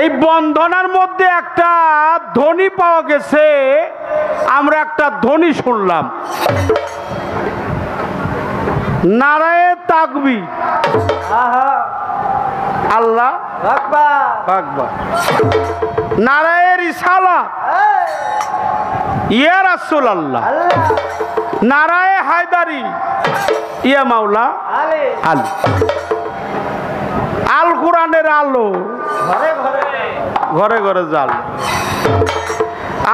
এই বন্ধনার মধ্যে একটা ধ্বনি পাওয়া গেছে, আমরা একটা ধ্বনি শুনলাম, নারায়ে তাকবীর, আল্লাহ আকবার, নারায়ে রিসালাত, ইয়া রাসূলুল্লাহ, নারায়ে হায়দারি, ইয়া মাওলা আলী। আল কোরআনের আলো ঘরে ঘরে জাল।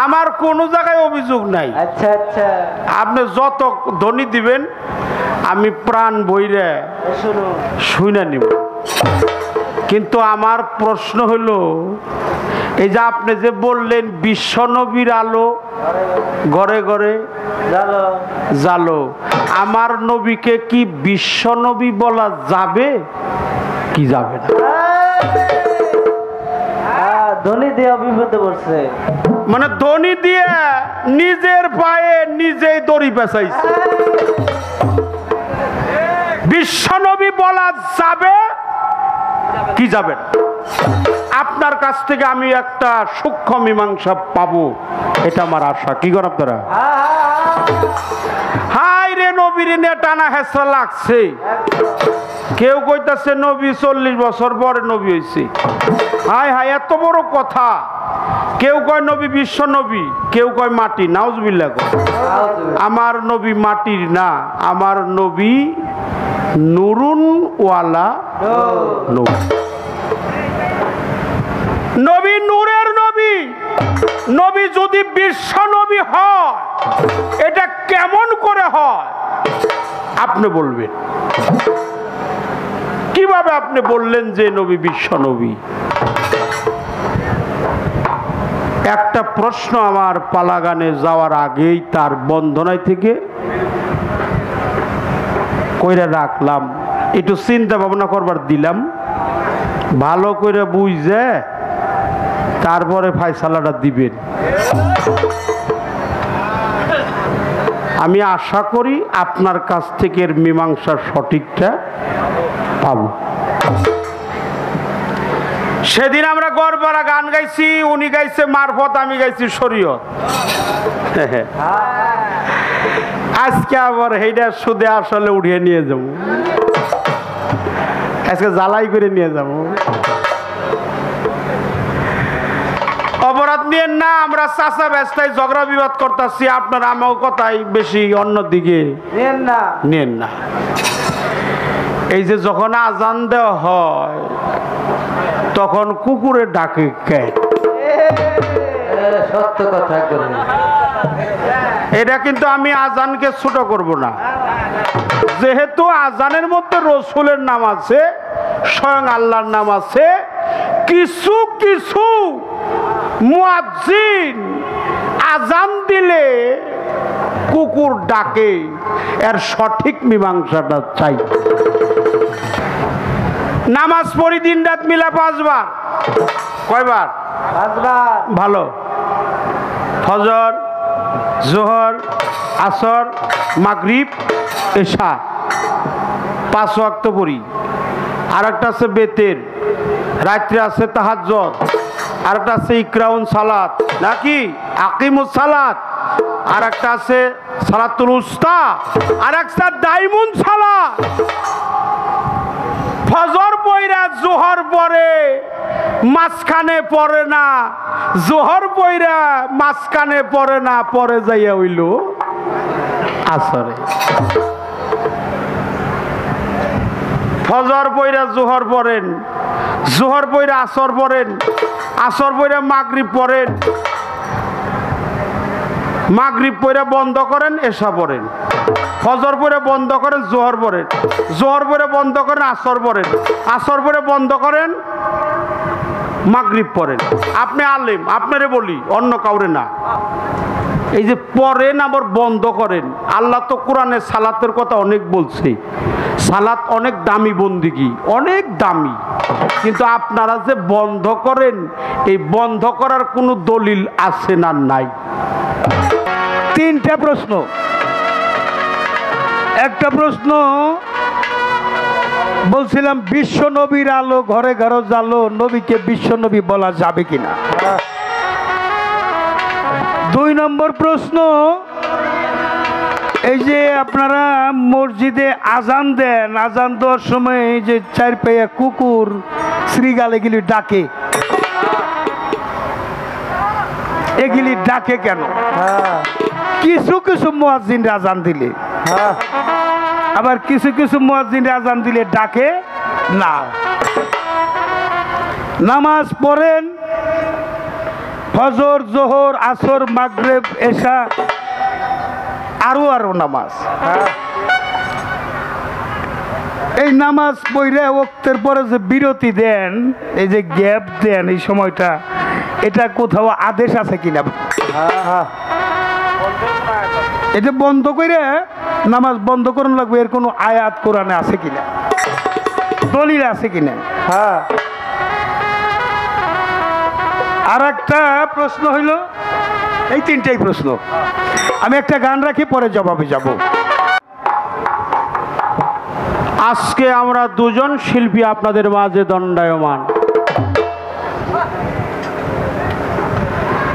আমার কোনো জায়গায় অভিযোগ নাই। আচ্ছা আচ্ছা, আপনি যত ধ্বনি দিবেন আমি প্রাণ বইরে শুনে নিব। কিন্তু আমার প্রশ্ন হলো, এই যে আপনি যে বললেন বিশ্বনবীর আলো ঘরে ঘরে জালো, আমার নবীকে কি বিশ্বনবী বলা যাবে কি যাবে না? ধ্বনি দিয়ে বিপদে পড়ছে, মানে ধ্বনি দিয়ে নিজের পায়ে নিজেই দড়ি পেঁচাইছে। বিশ্বনবী বলা যাবে কি যাবে না? আপনার কাছ থেকে আমি একটা সূক্ষ্ম মীমাংসা পাবো, এটা আমার আশা। কি করেন আপনারা? হাই রে, নবীর নিয়ে টানা হেসা লাগছে। কেউ কইতাছে নবী 40 বছর পরে নবী হইছে। হাই হাই, এত বড় কথা। কেউ কয় নবী বিশ্ব নবী, কেউ কয় মাটি। নাউজুবিল্লাহ। আমার নবী মাটির না, আমার নবী নুরুন ওয়ালা নবী। নবী নূরের নবী। নবী যদি বিশ্ব নবী হয়, এটা কেমন করে হয় আপনি বলবেন? কিভাবে আপনি বললেন যে নবী বিশ্ব নবী? একটা প্রশ্ন আমার পালাগানে যাওয়ার আগেই তার বন্ধনায় থেকে কইরা রাখলাম, একটু চিন্তা ভাবনা করবার দিলাম, ভালো করে বুঝে তারপরে ফায়সালাটা দিবেন। আমি আশা করি আপনার কাছ থেকে এর মীমাংসার সঠিকটা পাবো। সেদিন আমরা গড়পাড়া গান গাইছি, উনি গাইছে মারফত, আমি গাইছি শরীয়ত। আজকে আবার এইটা সুদে আসলে উঠিয়ে নিয়ে যাব, আজকে জ্বালাই করে নিয়ে যাব। অপরাধ নিয়ে না, আমরা চাচা ব্যস্তায় ঝগড়া বিবাদ করতেছি, আপনার আমার কথাই বেশি অন্যদিকে নেন না। এই যে যখন আজান দেওয়া হয় তখন কুকুরের ডাকে কে? সত্য কথা। এটা কিন্তু আমি আজানকে ছোট করব না, যেহেতু আজানের মধ্যে রসুলের নাম আছে, স্বয়ং আল্লাহর নাম আছে। কিছু কিছু মুয়াজ্জিন আজান দিলে কুকুর ডাকে, এর সঠিক মীমাংসাটা চাই। নামাজ পড়ি দিন রাত মিলা 5 বার। কয়বার? 5 বার। ভালো। ফজর, জোহর, আসর, মাগরিব, এশা 5 ওয়াক্ত পড়ি। আর একটা আছে বেতের, রাত্রে আছে তাহাজ্জুদ, আর একটা আছে ইকরাউন সালাত নাকি আকিমুস সালাত, আর একটা আছে সালাতুল উস্তা, আর একটা দাইমুন সালাত। ফজর পয়রা জোহর পরে মাঝখানে পড়ে না, জোহর পয়রা মাঝখানে পড়ে না, পরে যাইয়া হইল আসরে। ফজর পয়রা জোহর পড়েন, জোহর পয়রা আসর পড়েন, আসর পয়রা মাগরিব পড়েন, মাগরিব পয়রা বন্ধ করেন, এশা পড়েন। ফজর পরে বন্ধ করেন, জোহর পড়েন, জোহর পরে বন্ধ করেন, আসর পড়েন, আসর পরে বন্ধ করেন, মাগরিব পড়েন। আপনি আলেম, আপনারে বলি, অন্য কাউরে না। এই যে পড়েন আবার বন্ধ করেন, আল্লাহ তো কোরআনে সালাতের কথা অনেক বলছে। সালাত অনেক দামি বন্দিগি, অনেক দামি, কিন্তু আপনারা যে বন্ধ করেন, এই বন্ধ করার কোনো দলিল আছে না নাই? 3টা প্রশ্ন। একটা প্রশ্ন বলছিলাম বিশ্ব নবীর আলো ঘরে ঘরে জালো, নবীকে বিশ্ব নবী বলা যাবে কিনা। 2 নম্বর প্রশ্ন, এই যে আপনারা মসজিদে আজান দেন, আজান দেওয়ার সময় এই যে 4 পায়া কুকুর শ্রীগাল এগুলি ডাকে, এগুলি ডাকে কেন? কিছু কিছু মুয়াজ্জিন আজান দিলে, আবার কিছু কিছু মুয়াজ্জিন আজান দিলে ডাকে না। নামাজ পড়েন ফজর, জোহর, আসর, মাগরিব, এশা, আরো নামাজ। এই নামাজ পড়ে ওয়াক্তের পরে যে বিরতি দেন, এই যে গ্যাপ দেন, এই সময়টা, এটা কোথাও আদেশ আছে কিনা? এটা বন্ধ করে নামাজ বন্ধ করুন লাগবে, এর কোনো আয়াত কোরআনে আছে কিনা, দলিল আছে কিনা? আর একটা প্রশ্ন হইল, এই 3টাই প্রশ্ন। আমি একটা গান রাখি, পরে জবাবে যাব। আজকে আমরা 2 জন শিল্পী আপনাদের মাঝে দণ্ডায়মান।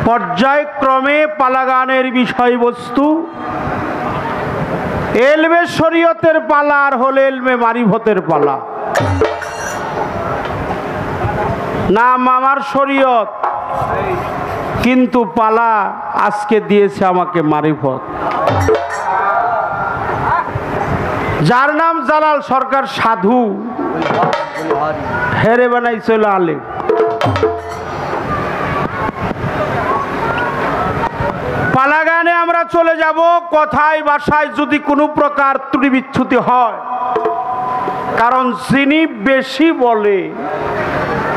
পর্যায়ক্রমে পালা গানের বিষয়বস্তু এলমে শরীয়তের পালা, আর হলে এলমে মারিফতের পালা। নাম আমার শরীয়ত, কিন্তু পালা আজকে দিয়েছে আমাকে মারিফত। যার নাম জালাল সরকার সাধু, হেরে বানাইছিল আলেম। পালা গানে আমরা চলে যাব। কথায় ভাষায় যদি কোনো প্রকার ত্রুটি বিচ্যুতি হয়, কারণ যিনি বেশি বলে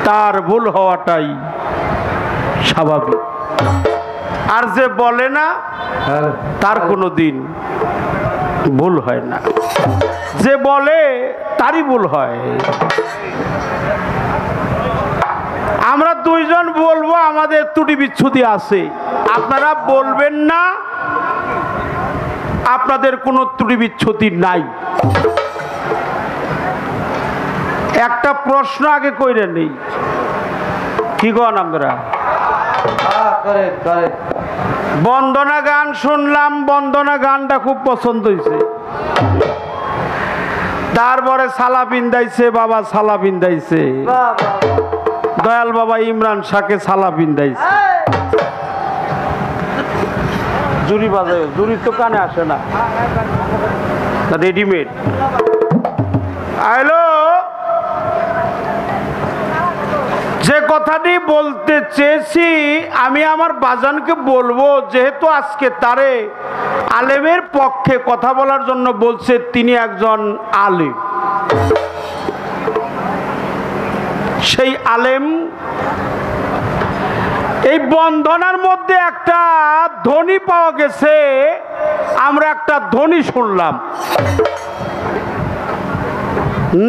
তার ভুল হওয়াটাই স্বাভাবিক, আর যে বলে না তার কোনো দিন ভুল হয় না। যে বলে তারই ভুল হয়। আমরা 2 জন বলবো আমাদের ত্রুটি বিচ্ছুতি আছে, আপনারা বলবেন না আপনাদের কোনো ত্রুটি বিচ্ছুতি নাই। একটা প্রশ্ন আগে কইরে নেই, কি কন আমরা? বন্দনা গান শুনলাম, বন্দনা গানটা খুব পছন্দ হয়েছে। তারপরে সালা বিন্দাইছে, বাবা সালা বিন্দাইছে, দয়াল বাবা ইমরান শাহকে সালা বিন্দাইছে। জুরি বাজায়, জুরি তো কানে আসে না, রেডিমেড। হ্যালো, যে কথাটি বলতে চেয়েছি, আমি আমার বাজানকে বলবো, যেহেতু আজকে তারে আলেমের পক্ষে কথা বলার জন্য বলছে, তিনি একজন আলেম। সেই আলেম, এই বন্ধনার মধ্যে একটা ধ্বনি পাওয়া গেছে, আমরা একটা ধ্বনি শুনলাম,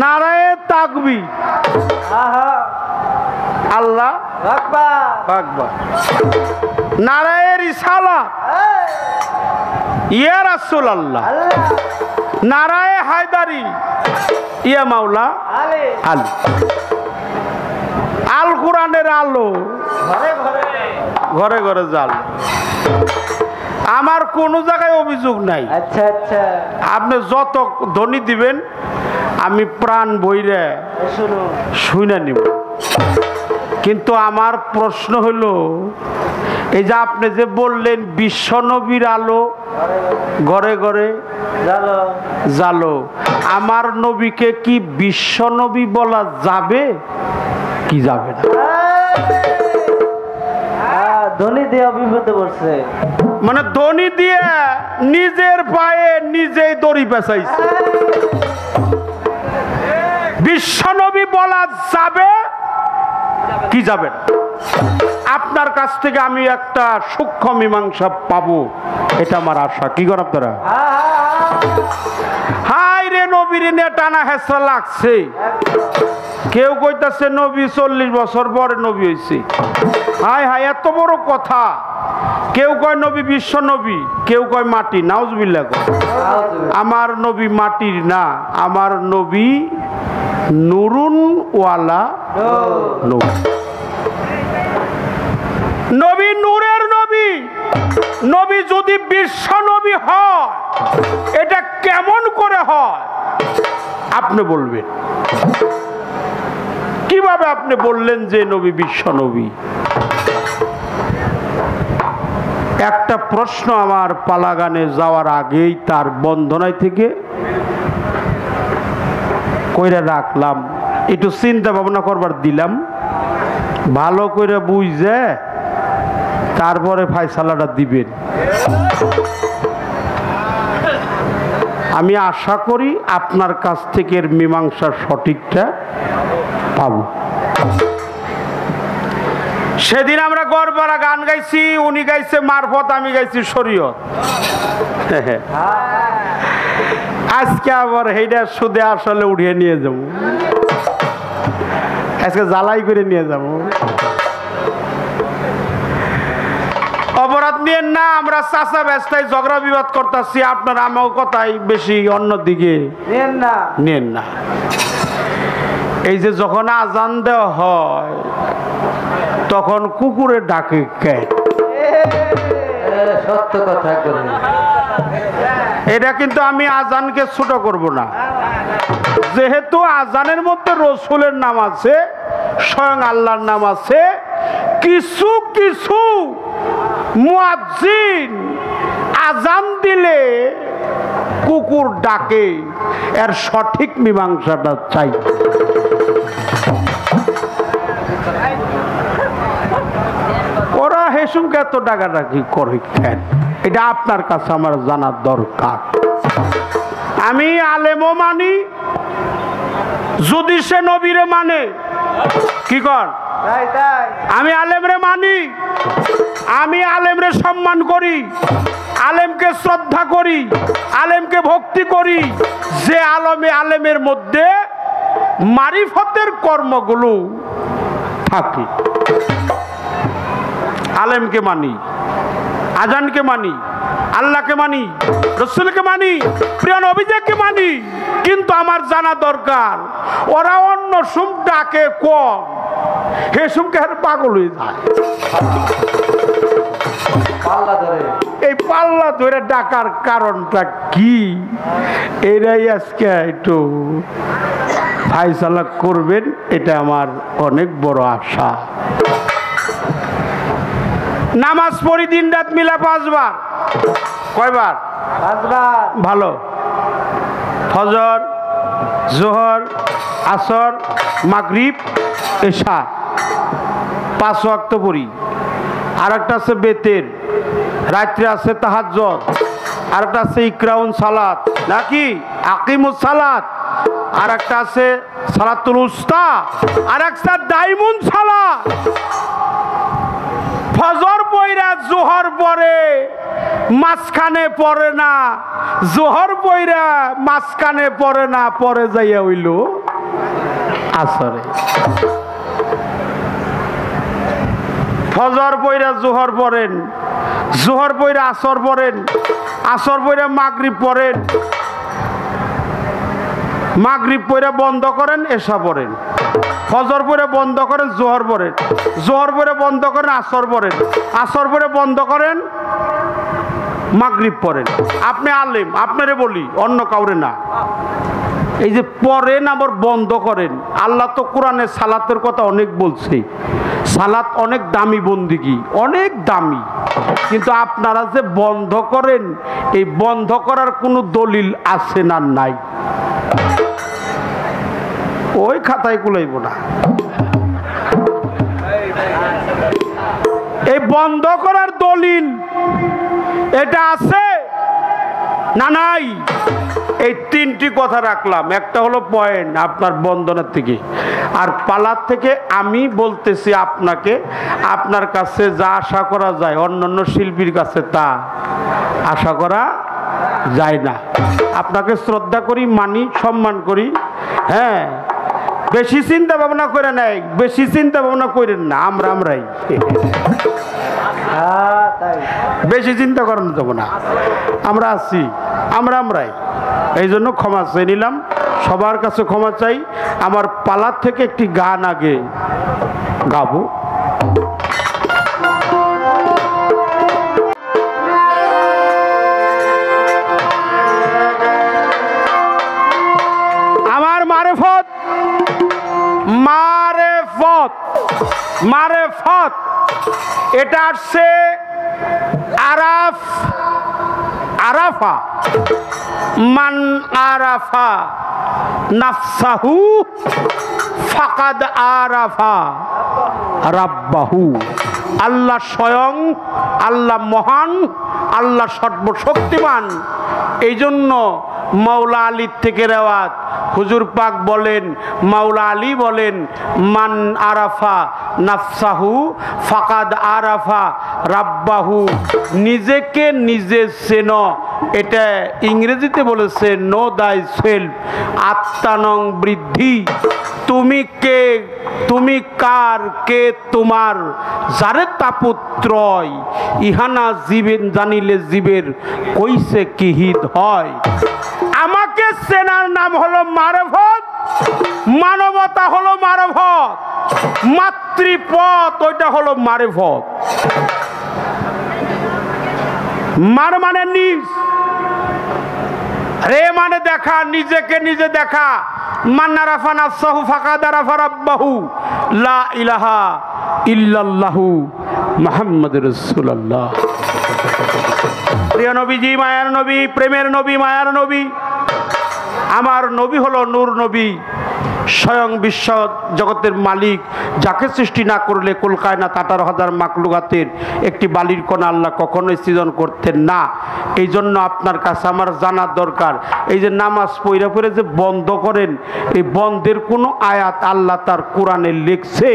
নারায়ে তাকবীর, আল্লাহ আকবার, নারায়ে রিসালাত, ইয়া রাসূলুল্লাহ, নারায়ে হায়দারি, ইয়া মাওলা আলী। আল কোরআনের আলো ঘরে ঘরে জাল। আমার কোনো জায়গায় অভিযোগ নাই। আচ্ছা আচ্ছা, আপনি যত ধ্বনি দিবেন আমি প্রাণ বইরে শুনে নিব। কিন্তু আমার প্রশ্ন হলো, এই যে আপনি যে বললেন বিশ্বনবীর আলো ঘরে ঘরে জালো, আমার নবীকে কি বিশ্বনবী বলা যাবে কি যাবে না? ধ্বনি দিয়ে বিপদে পড়ছে, মানে ধ্বনি দিয়ে নিজের পায়ে নিজেই দড়ি পেঁচাইছে। বিশ্বনবী বলা যাবে কি যাবে না? আপনার কাছ থেকে আমি একটা সূক্ষ্ম মীমাংসা পাবো, এটা আমার আশা। কি করেন আপনারা? হাই রে, নবীর নিয়ে টানা হেসরা লাগছে। কেউ কইতাছে নবী 40 বছর পরে নবী হয়েছে। হাই হাই, এত বড় কথা। কেউ কয় নবী বিশ্ব নবী, কেউ কয় মাটি। নাউজুবিল্লাহ। আমার নবী মাটির না, আমার নবী নুরুন ওয়ালা নূর। নবী নূরের নবী, নবী যদি বিশ্ব নবী হয় এটা কেমন করে হয় আপনি বলবেন? কিভাবে আপনি বললেন যে নবী বিশ্ব নবী? একটা প্রশ্ন আমার পালাগানে যাওয়ার আগেই তার বন্দনায় থেকে কইরা রাখলাম, একটু চিন্তা ভাবনা করবার দিলাম, ভালো করে বুঝে তারপরে ফায়সালাটা দিবেন। আমি আশা করি আপনার কাছ থেকে এর মীমাংসার সঠিকটা পাব। সেদিন আমরা গড়পাড়া গান গাইছি, উনি গাইছে মারফত, আমি গাইছি শরীয়ত। আজকে আবার সেইটা সুদে আসলে উঠিয়ে নিয়ে যাব, আজকে জ্বালাই করে নিয়ে যাব। অপরাধ নিয়েন না, আমরা চাচা ব্যস্তায় ঝগড়া বিবাদ করতেছি, আপনার আমার কথাই বেশি অন্যদিকে নেন না। এই যে যখন আজান দেওয়া হয় তখন কুকুরে ডাকে কে? সত্য কথা করে। এটা কিন্তু আমি আজানকে ছোট করব না, যেহেতু আজানের মধ্যে রসুলের নাম আছে, স্বয়ং আল্লাহর নাম আছে। কিছু কিছু মুয়াজ্জিন আজান দিলে কুকুর ডাকে, এর সঠিক মীমাংসাটা চাই। ওরা হেসুমকে এত ডাকাডাকি করে কেন, এটা আপনার কাছে আমার জানার দরকার। আমি আলেমও মানি, যদি সে নবীরে মানে, কি কর, আমি আলেমরে মানি, আমি আলেমরে সম্মান করি, আলেমকে শ্রদ্ধা করি, আলেমকে ভক্তি করি, যে আলেমের মধ্যে মারিফতের কর্মগুলো থাকে। আলেমকে মানি, আজানকে মানি, আল্লাহকে মানি, রসুলকে মানি, প্রিয় নবীকে মানি, কিন্তু আমার জানা দরকার ওরা অন্য সুম ডাকে কম, হে সুমকে আর পাগল হয়ে যায়। এই পাল্লা ধরে ডাকার কারণটা কি, এরাই আজকে একটু ফায়সালা করবেন, এটা আমার অনেক বড় আশা। নামাজ পড়ি দিন রাত মিলা 5 বার। কয়বার? 5 বার। ভালো। ফজর, জোহর, আসর, মাগরিব, এশা 5 ওয়াক্ত পড়ি। আর একটা আছে বেতের, রাত্রে আছে তাহাজ্জুদ, আর একটা আছে ইকরাউন সালাত নাকি আকিমুস সালাত, আর একটা আছে সালাতুল উস্তা, আর একটা দাইমুন সালাত। ফজর পয়রা জোহর পরে মাঝখানে পড়ে না, জোহর পয়রা মাঝখানে পড়ে না, পরে যাইয়া হইল আসরে। ফজর পয়রা জোহর পড়েন, জোহর পয়রা আসর পড়েন, আসর পয়রা মাগরিব পড়েন, মাগরিব পয়রা বন্ধ করেন, এশা পড়েন, ফজর পরে বন্ধ করেন, জোহর পড়েন, জোহর পরে বন্ধ করেন, আসর পড়েন, আসর পরে বন্ধ করেন, মাগরিব পড়েন। আপনি আলেম, আপনারে বলি, অন্য কাউরে না। এই যে পড়েন আবার বন্ধ করেন, আল্লাহ তো কোরআনে সালাতের কথা অনেক বলছে, সালাত অনেক দামি বন্দিগি, অনেক দামি, কিন্তু আপনারা যে বন্ধ করেন, এই বন্ধ করার কোনো দলিল আছে না নাই? ওই খাতায় কুলাইব না। এই বন্ধ করার দলিল এটা আছে না নাই? এই 3টি কথা রাখলাম। একটা হলো পয়েন্ট আপনার বন্দনার থেকে, আর পালার থেকে আমি বলতেছি আপনাকে, আপনার কাছে যা আশা করা যায় অন্যান্য শিল্পীর কাছে তা আশা করা যায় না। আপনাকে শ্রদ্ধা করি, মানি, সম্মান করি। হ্যাঁ, বেশি চিন্তা ভাবনা করে নাই, বেশি চিন্তা ভাবনা করেন না, আমরাই বেশি চিন্তা করেন যাব না, আমরা আছি, আমরাই। এই জন্য ক্ষমা চেয়ে নিলাম। সবার কাছে ক্ষমা চাই। আমার পালার থেকে একটি গান আগে গাবো। আমার মারেফত মারেফত মারেফত এটা আসছে আরাফ আরাফা মান আরাফা নাফসাহু ফাকাদ আরাফা রাব্বাহু। আল্লাহ স্বয়ং, আল্লাহ মহান, আল্লাহ সর্বশক্তিমান। এই জন্য মাওলা আলীর থেকে রেওয়াত, হুজুর পাক বলেন, মাওলা আলী বলেন, মান আরাফা নাফসাহু ফাকাদ আরাফা রাব্বাহু। নিজেকে নিজে চেন, এটা ইংরেজিতে বলেছে নো দাই সেলফ। আত্মানং বৃদ্ধি। তুমি কে, তুমি কার, কে তোমার, যারে তাপুত্রয় ইহানা জীবেন জানিলে জীবের কইছে কি হিত হয়। আমাকে চেনার নাম হলো মারফত, মানবতা হলো মারফত, মাতৃপথ ওইটা হলো মারফত। মার মানে নিজ, রে মানে দেখা, নিজেকে নিজে দেখা। মান আরাফা নাফসাহু ফাকাদ আরাফা রাব্বাহু লা ইলাহা ইল্লাল্লাহু মুহাম্মাদুর রাসূলুল্লাহ। প্রিয় নবীজি, মায়ার নবী, প্রেমের নবী, মায়ার নবী। আমার নবী হলো নূর নবী, স্বয়ং বিশ্ব জগতের মালিক। যাকে সৃষ্টি না করলে কুল কায়নাত 18,000 মাখলুকাতের একটি বালির কণা আল্লাহ কখনোই সৃজন করতেন না। এই জন্য আপনার কাছে আমার জানার দরকার, এই যে নামাজ পড়ে পড়ে যে বন্ধ করেন, এই বন্ধের কোনো আয়াত আল্লাহ তার কোরআনে লিখছে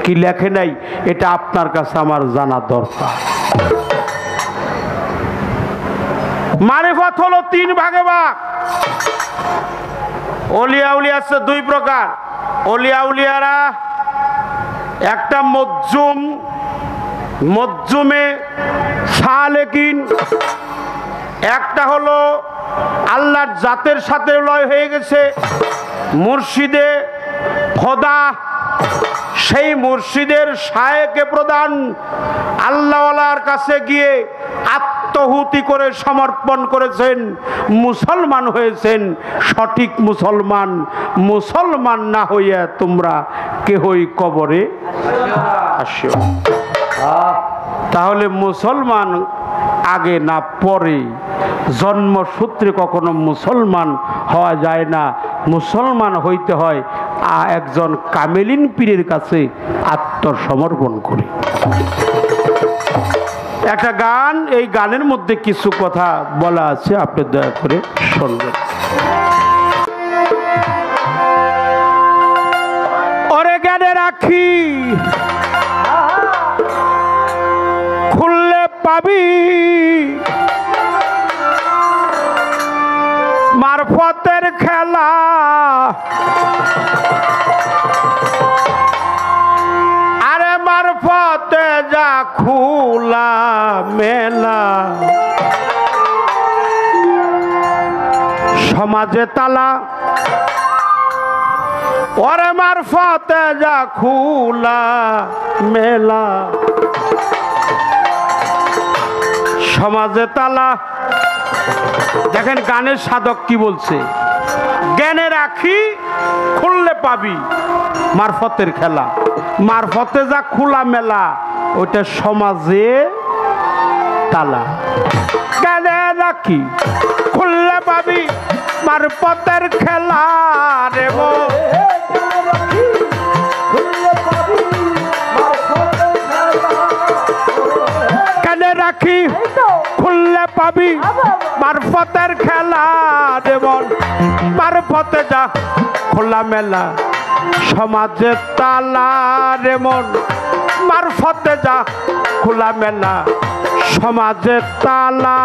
কি লেখে নাই, এটা আপনার কাছে আমার জানা দরকার। মারিফত হলো 3 ভাগে ভাগ। ওলিয়া উলিয়া আছে 2 প্রকার। ওলিয়া উলিয়ারা একটা মজ্জুম, মজ্জুমে সালেকিন। একটা হলো আল্লাহর জাতের সাথে লয় হয়ে গেছে, মুর্শিদে খোদা। সেই মুর্শিদের শায়েকে প্রদান আল্লাহওয়ালার কাছে গিয়ে আত্মহুতি করে সমর্পণ করেছেন, মুসলমান হয়েছেন। সঠিক মুসলমান, মুসলমান না হইয়া তোমরা কেহই কবরে আসিও। তাহলে মুসলমান আগে না পরে, জন্মসূত্রে কখনো মুসলমান হওয়া যায় না। মুসলমান হইতে হয় একজন কামেলিন পীরের কাছে আত্মসমর্পণ করে। একটা গান, এই গানের মধ্যে কিছু কথা বলা আছে, আপনি দয়া করে শুনবেন। ওরে জ্ঞানে রাখি খুললে পাবি, মারফতের খেলা। আরে মারফতে যা খোলা মেলা, সমাজে তালা। ওরে মারফতে যা খোলা মেলা, সমাজে তালা। দেখেন গানের সাধক কি বলছে, জ্ঞানে রাখি খুললে পাবি, মারফতের খেলা। মারফতে যা খোলা মেলা, ওইটা সমাজে তালা। জ্ঞানে রাখি খুললে পাবি, মারফতের খেলা রে গো। জ্ঞানে রাখি খুললে পাবি, মারফতের খেলা দেবন। মারফতে যা খোলা মেলা, সমাজে তালা রে মন। মারফতে যা খোলা মেলা, সমাজে তালা।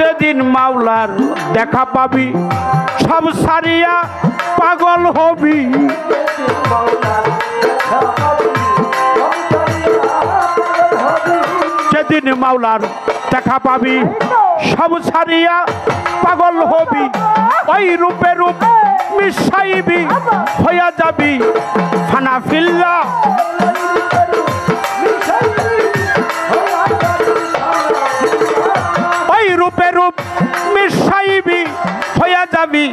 যেদিন মাওলার দেখা পাবি সব সারিয়া পাগল হবি। যেদিন মাওলার দেখা পাবি সব সারিয়া পাগল হবি। ওই রূপে রূপ মিশাইবি হইয়া যাবি ফানা ফিল্লা। ওই রূপে রূপ মিশাইবি হইয়া যাবি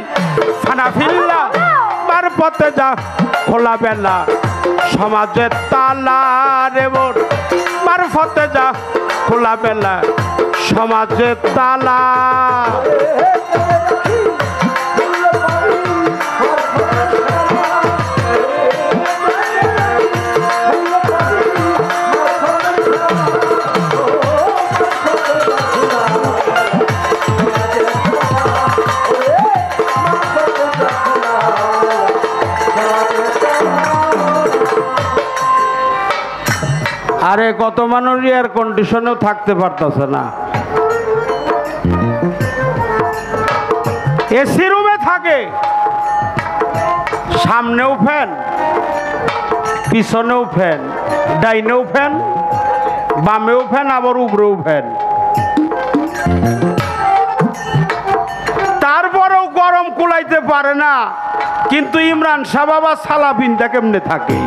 ফানা ফিল্লা। তার পথে যা খোলা বেলা সমাজের তালা রে মোর। মারফতে যা খোলা বেলা সমাজের তালা। আরে কত মানুষ এয়ার কন্ডিশনেও থাকতে পারতেছে না, এসি রুমে থাকে, সামনেও ফ্যান, পিছনেও ফ্যান, ডাইনেও ফ্যান, বামেও ফ্যান, আবার উপরেও ফ্যান। তারপরেও গরম কুলাইতে পারে না। কিন্তু ইমরান শাহ বাবা সালাবিনটা কেমনে থাকে?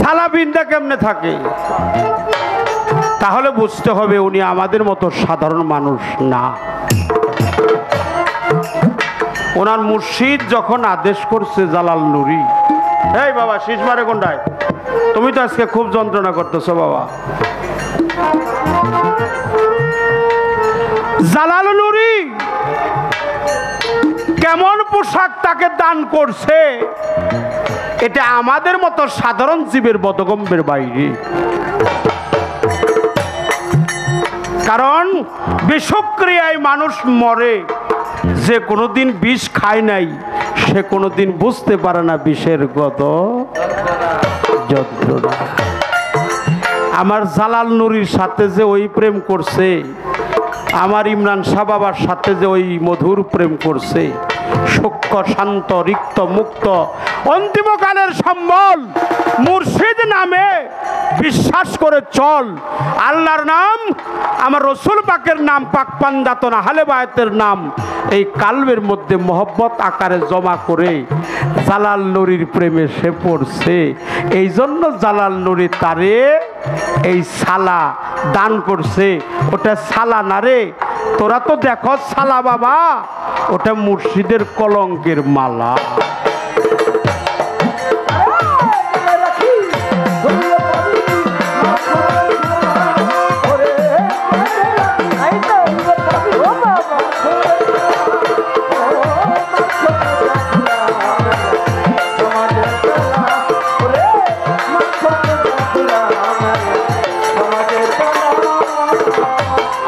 সালাবিনটা কেমনে থাকে? তাহলে বুঝতে হবে উনি আমাদের মতো সাধারণ মানুষ না। ওনার মুর্শিদ যখন আদেশ করছে জালাল নুরি, এই বাবা শীষ মারে কোনটায়? তুমি তো আজকে খুব যন্ত্রণা করতেছো বাবা। জালাল নুরি কেমন পোশাক তাকে দান করছে, এটা আমাদের মতো সাধারণ জীবের বোধগম্যের বাইরে। কারণ বিষক্রিয়ায় মানুষ মরে। যে কোনোদিন বিষ খায় নাই সে কোনোদিন বুঝতে পারে না বিষের গত যন্ত্রণা। আমার জালাল নুরির সাথে যে ওই প্রেম করছে, আমার ইমরান শাহ বাবার সাথে যে ওই মধুর প্রেম করছে, সূক্ষ্ম শান্ত রিক্ত মুক্ত অন্তিমকালের সম্বল মুর্শিদ নামে বিশ্বাস করে চল। আল্লাহর নাম, আমার রসুল পাকের নাম, পাক পাঞ্জাতন আহলে বায়াতের নাম এই কালবের মধ্যে মহব্বত আকারে জমা করে জালাল নুরির প্রেমে সে পড়ছে। এই জন্য জালাল নুরি তারে এই সালা দান করছে। ওটা সালা না রে, তোরা তো দেখো সালা বাবা, ওটা মুর্শিদের কলঙ্কের মালা।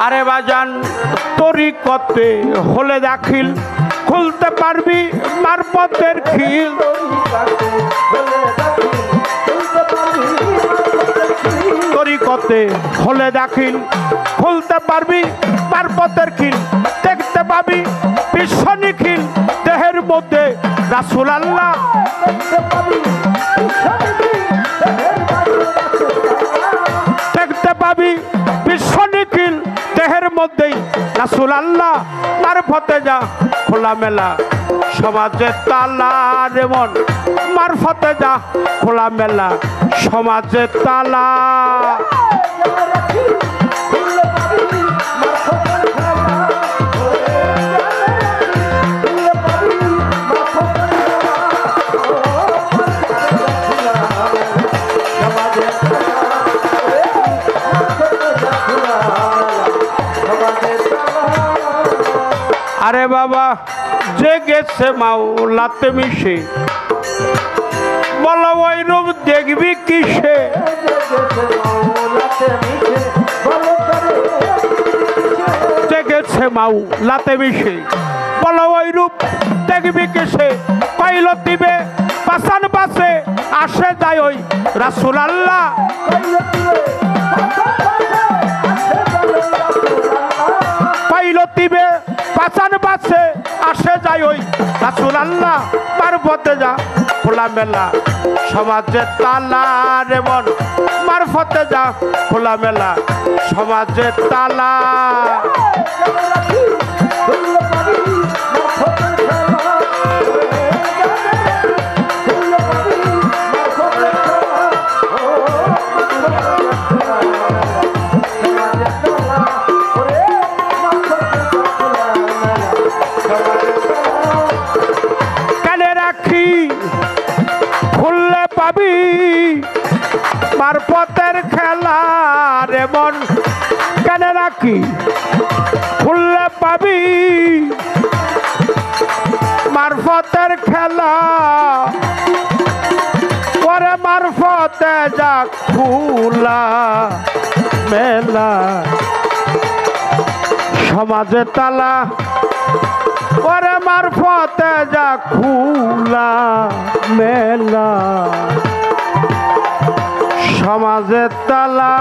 আরে বাজান তরিকতে হলে দাখিল খুলতে পারবি মারফতের খিল। তরিকতে হলে দাখিল খুলতে পারবি মারফতের খিল। দেখতে পাবি বিশ্ব নিখিল দেহের মধ্যে রাসূল আল্লাহ। দেখতে পাবি বিশ্ব নিখিল দেহের মধ্যেই রাসূল আল্লাহ। মারফতে যা খোলা মেলা সমাজের তালা রে মন। মারফতে যা খোলা মেলা সমাজের তালা। আরে বাবা যে গেছে মাওলাতে মিশে, বলো ওই রূপ দেখবি কিসে? যে গেছে মাওলাতে মিশে, বলো ওই রূপ দেখবি কিসে? পাইল দিবে পাশান পাশে আসে যায় ওই রাসূল আল্লাহ পাইলতিবে পাচান বাসে আসে যায় ওই রাসূল আল্লাহ মারফতে যা খোলা মেলা সমাজে তালা রে মন মারফতে যা খোলা মেলা সমাজে তালা মারফতের খেলা রে মন কেনে রাখি খুললে পাবি মারফতের খেলা পরে মারফতে যা খুলা মেলা সমাজে তালা পরে মারফতে যা খুলা মেলা সমাজের তালা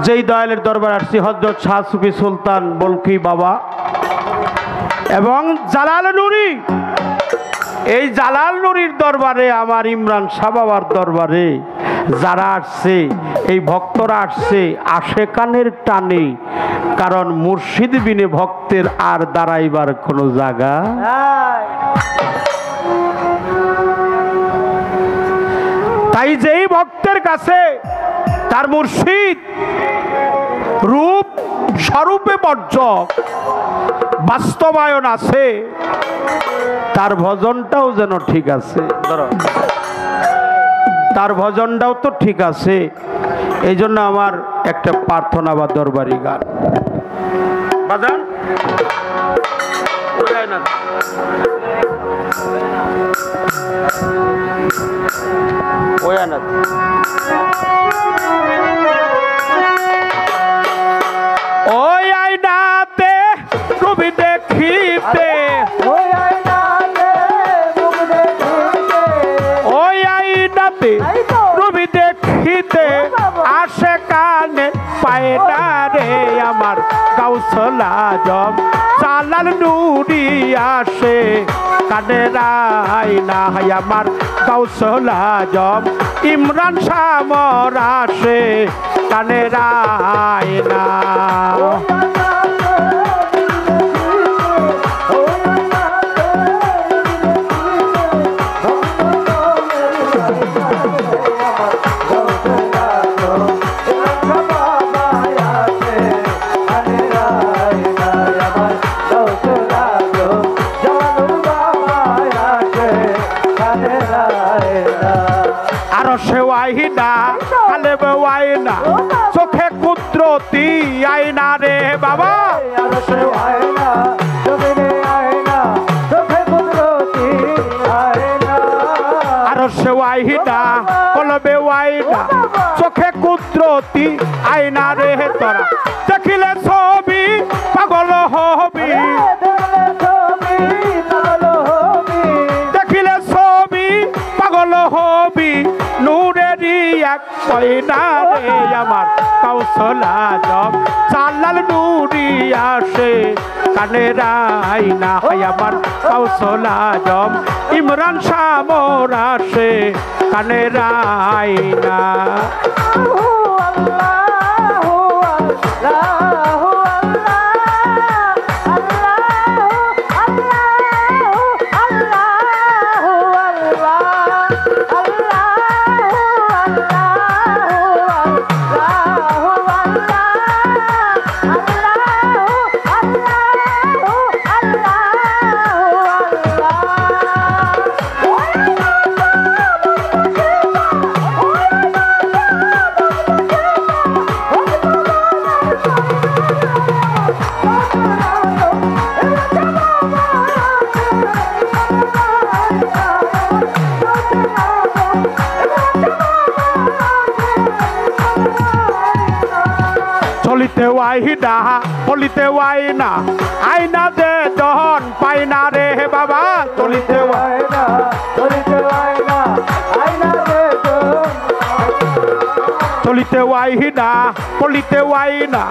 যেই দয়ালের দরবার আসছি হযরত শাহ সুফি সুলতান বলকি বাবা এবং জালাল নুরি এই জালাল নুরির দরবারে আমার ইমরান শাহ বাবার দরবারে যারা আসছে এই ভক্তরা আসছে আশেকানের টানে কারণ মুর্শিদ বিনে ভক্তের আর দাঁড়াইবার কোনো জায়গা তাই যেই ভক্তের কাছে তার মুর্শিদ রূপ স্বরূপে বর্জক বাস্তবায়ন আছে তার ভজনটাও যেন ঠিক আছে তার ভজনটাও তো ঠিক আছে এই জন্য আমার একটা প্রার্থনা বা দরবারি গান বাজান ওই আইনাতে রবি দেখিতে ওই আইনাতে রবি দেখিতে আসে কানে পায় না রে আমার গাউসুল আজম জালাল নুরি আসে কানে আইনা আমার গাউসুল আজম ইমরান শাহ মোর আসে কানে আইনা আইনা কালে আইনা চোখে কুদরতি আইনা রে বাবা আর সে আইনা কলবে আইনা চোখে কুদরতি আইনা রে তোরা দেখিলে ছবি পাগল হবি দেখিলে ছবি পাগল হবি নূরেরই এক পয়না রে আমার গাউসুল আজম জালাল নুরি আসে কানে আইনা আমার গাউসুল আজম ইমরান শাহ মোর আসে কানে আইনা আইনা বলিতে আইনা আইনা যে দহন পাই না রে বাবা চলিতে আয়না চলিতে আয়না আয়না রে চলিতে আইনা বলিতে আইনা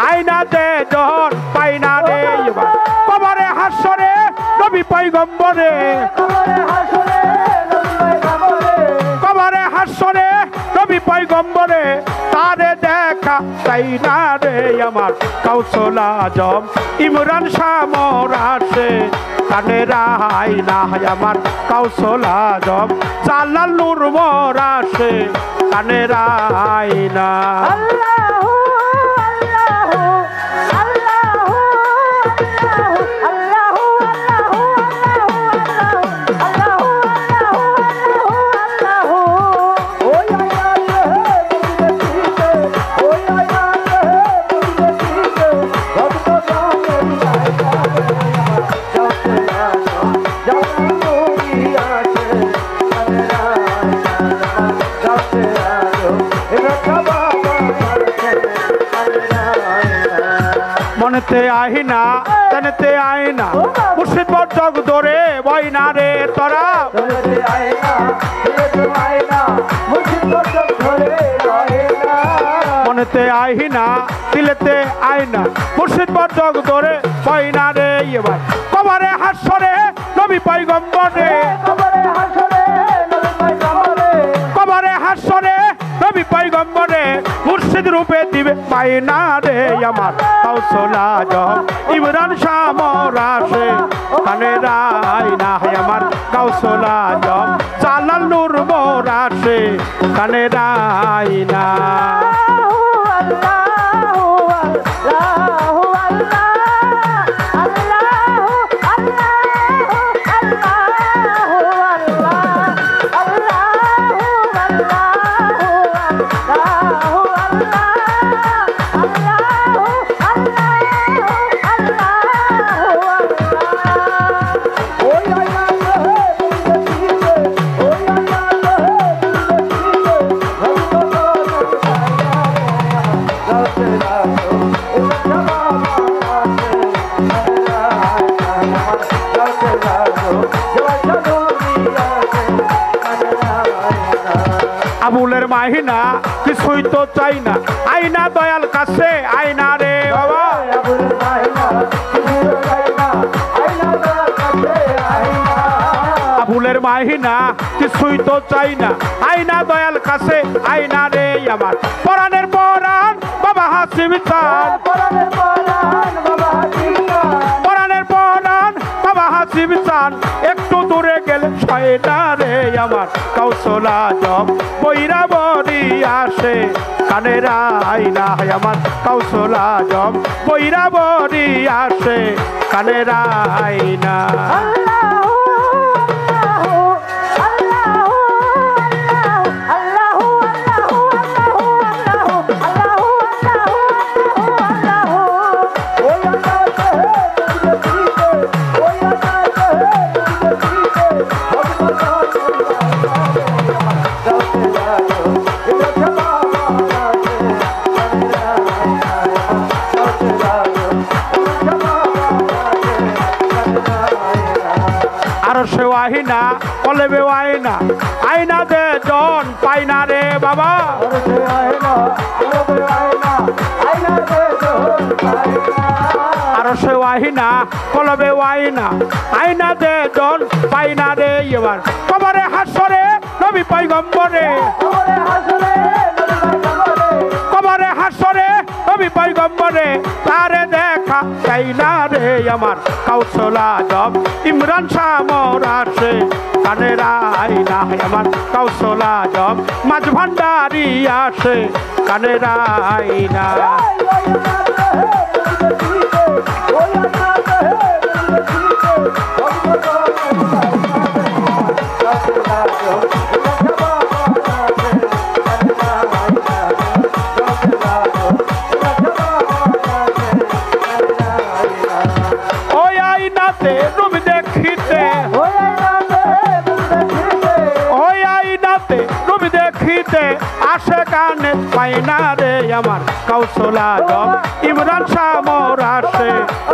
আইনা যে দহন পাই না রে এবার কবরে হাসরে নবী পয়গম্বরে কবরে হাসরে নবী পয়গম্বরে কবরে হাসরে নবী পয়গম্বরে তারে দেখা তাই না রে আমার কাউসুল আজম ইমরান শাহ মোরাশে কানে রাহাই না আমার কাউসুল আজম জালাল নূর মোরাশে কানে রাহাই না আল্লাহু আল্লাহু আল্লাহু আল্লাহু আল্লাহু আল্লাহু ওই আয়াতে মুর্শিদে ওই আয়াতে মুর্শিদে রব তো জানে মনেতে আইনা তনেতে আইনা মুর্শিদ বর্জক ধরে বই না রে তোরা চলেতে আয়না চলেতে আয়না মুর্শিদ বর্জক ধরে আয়না মনেতে আইনা দিলেতে আইনা মুর্শিদ বর্জক ধরে বই না রে এবার কবরে হাসরে নবী পয়গম্বরে কবরে হাসরে নবী পয়গম্বরে কবরে হাসরে নবী পয়গম্বরে মুর্শিদ রূপে দিবে পাই না রে আমার কাউসুল আজম ইমরান শাহ মোরাশে কানে রাই না আমার কাউসুল আজম জালাল নূর মোরাশে কানে রাই না আল্লাহু আল্লাহু আবুলের মাহিনা কিছুই তো চাই না আইনা দয়াল কাছে আইনা রে বাবা আবুলের মাহিনা কিছুই তো চাই না আইনা দয়াল কাছে আইনা রে আমার পরাণের পরাণ বাবা হাসিব চান পরাণের পরাণ বাবা হাসিব চান একটু দূরে গেলে ছয় না রে আমার কাউসুল আজম বৈরা বরি আসে কানে রাই না আমার কাউসুল আজম বৈরা বরি আসে কানে রাই না আরশে আইনা কলেবে আইনা আইনা দে জন পাই না রে বাবা আরশে আইনা কলেবে আইনা আইনা দে জন পাই না রে এবার কবরে হাসরে নবী পয়গম্বরে কবরে হাসরে নবী পয়গম্বরে তারে দেখা চাই না রে আমার কাউসুল আজম ইমরান শাহ মোরাশে কানে রাই না আমার কাউসুল আজম মাঝ ভান্ডারি আসে কানে রাই না ওই আইনাতে রূপ দেখিতে ওই আইনাতে রূপ দেখিতে আসে কানে পাই না রে আমার কৌশল আজম ইমরান শাহ মোরাশে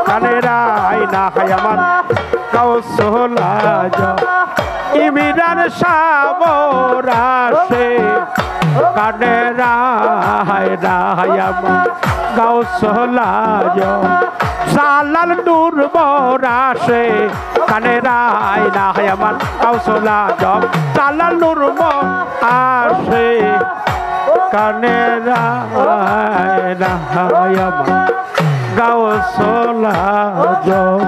কানের আয়না হায় আমার কৌশল আজম ইমরান শাহ মোরাশে কানের আয়না হায় আমার কৌশল আজম জালাল নূর মোরাশে কানের আয়না হায় আমার কৌশল আজম জালাল নূর মোরাশে কানের আয়না হায় আমার কৌশল আজম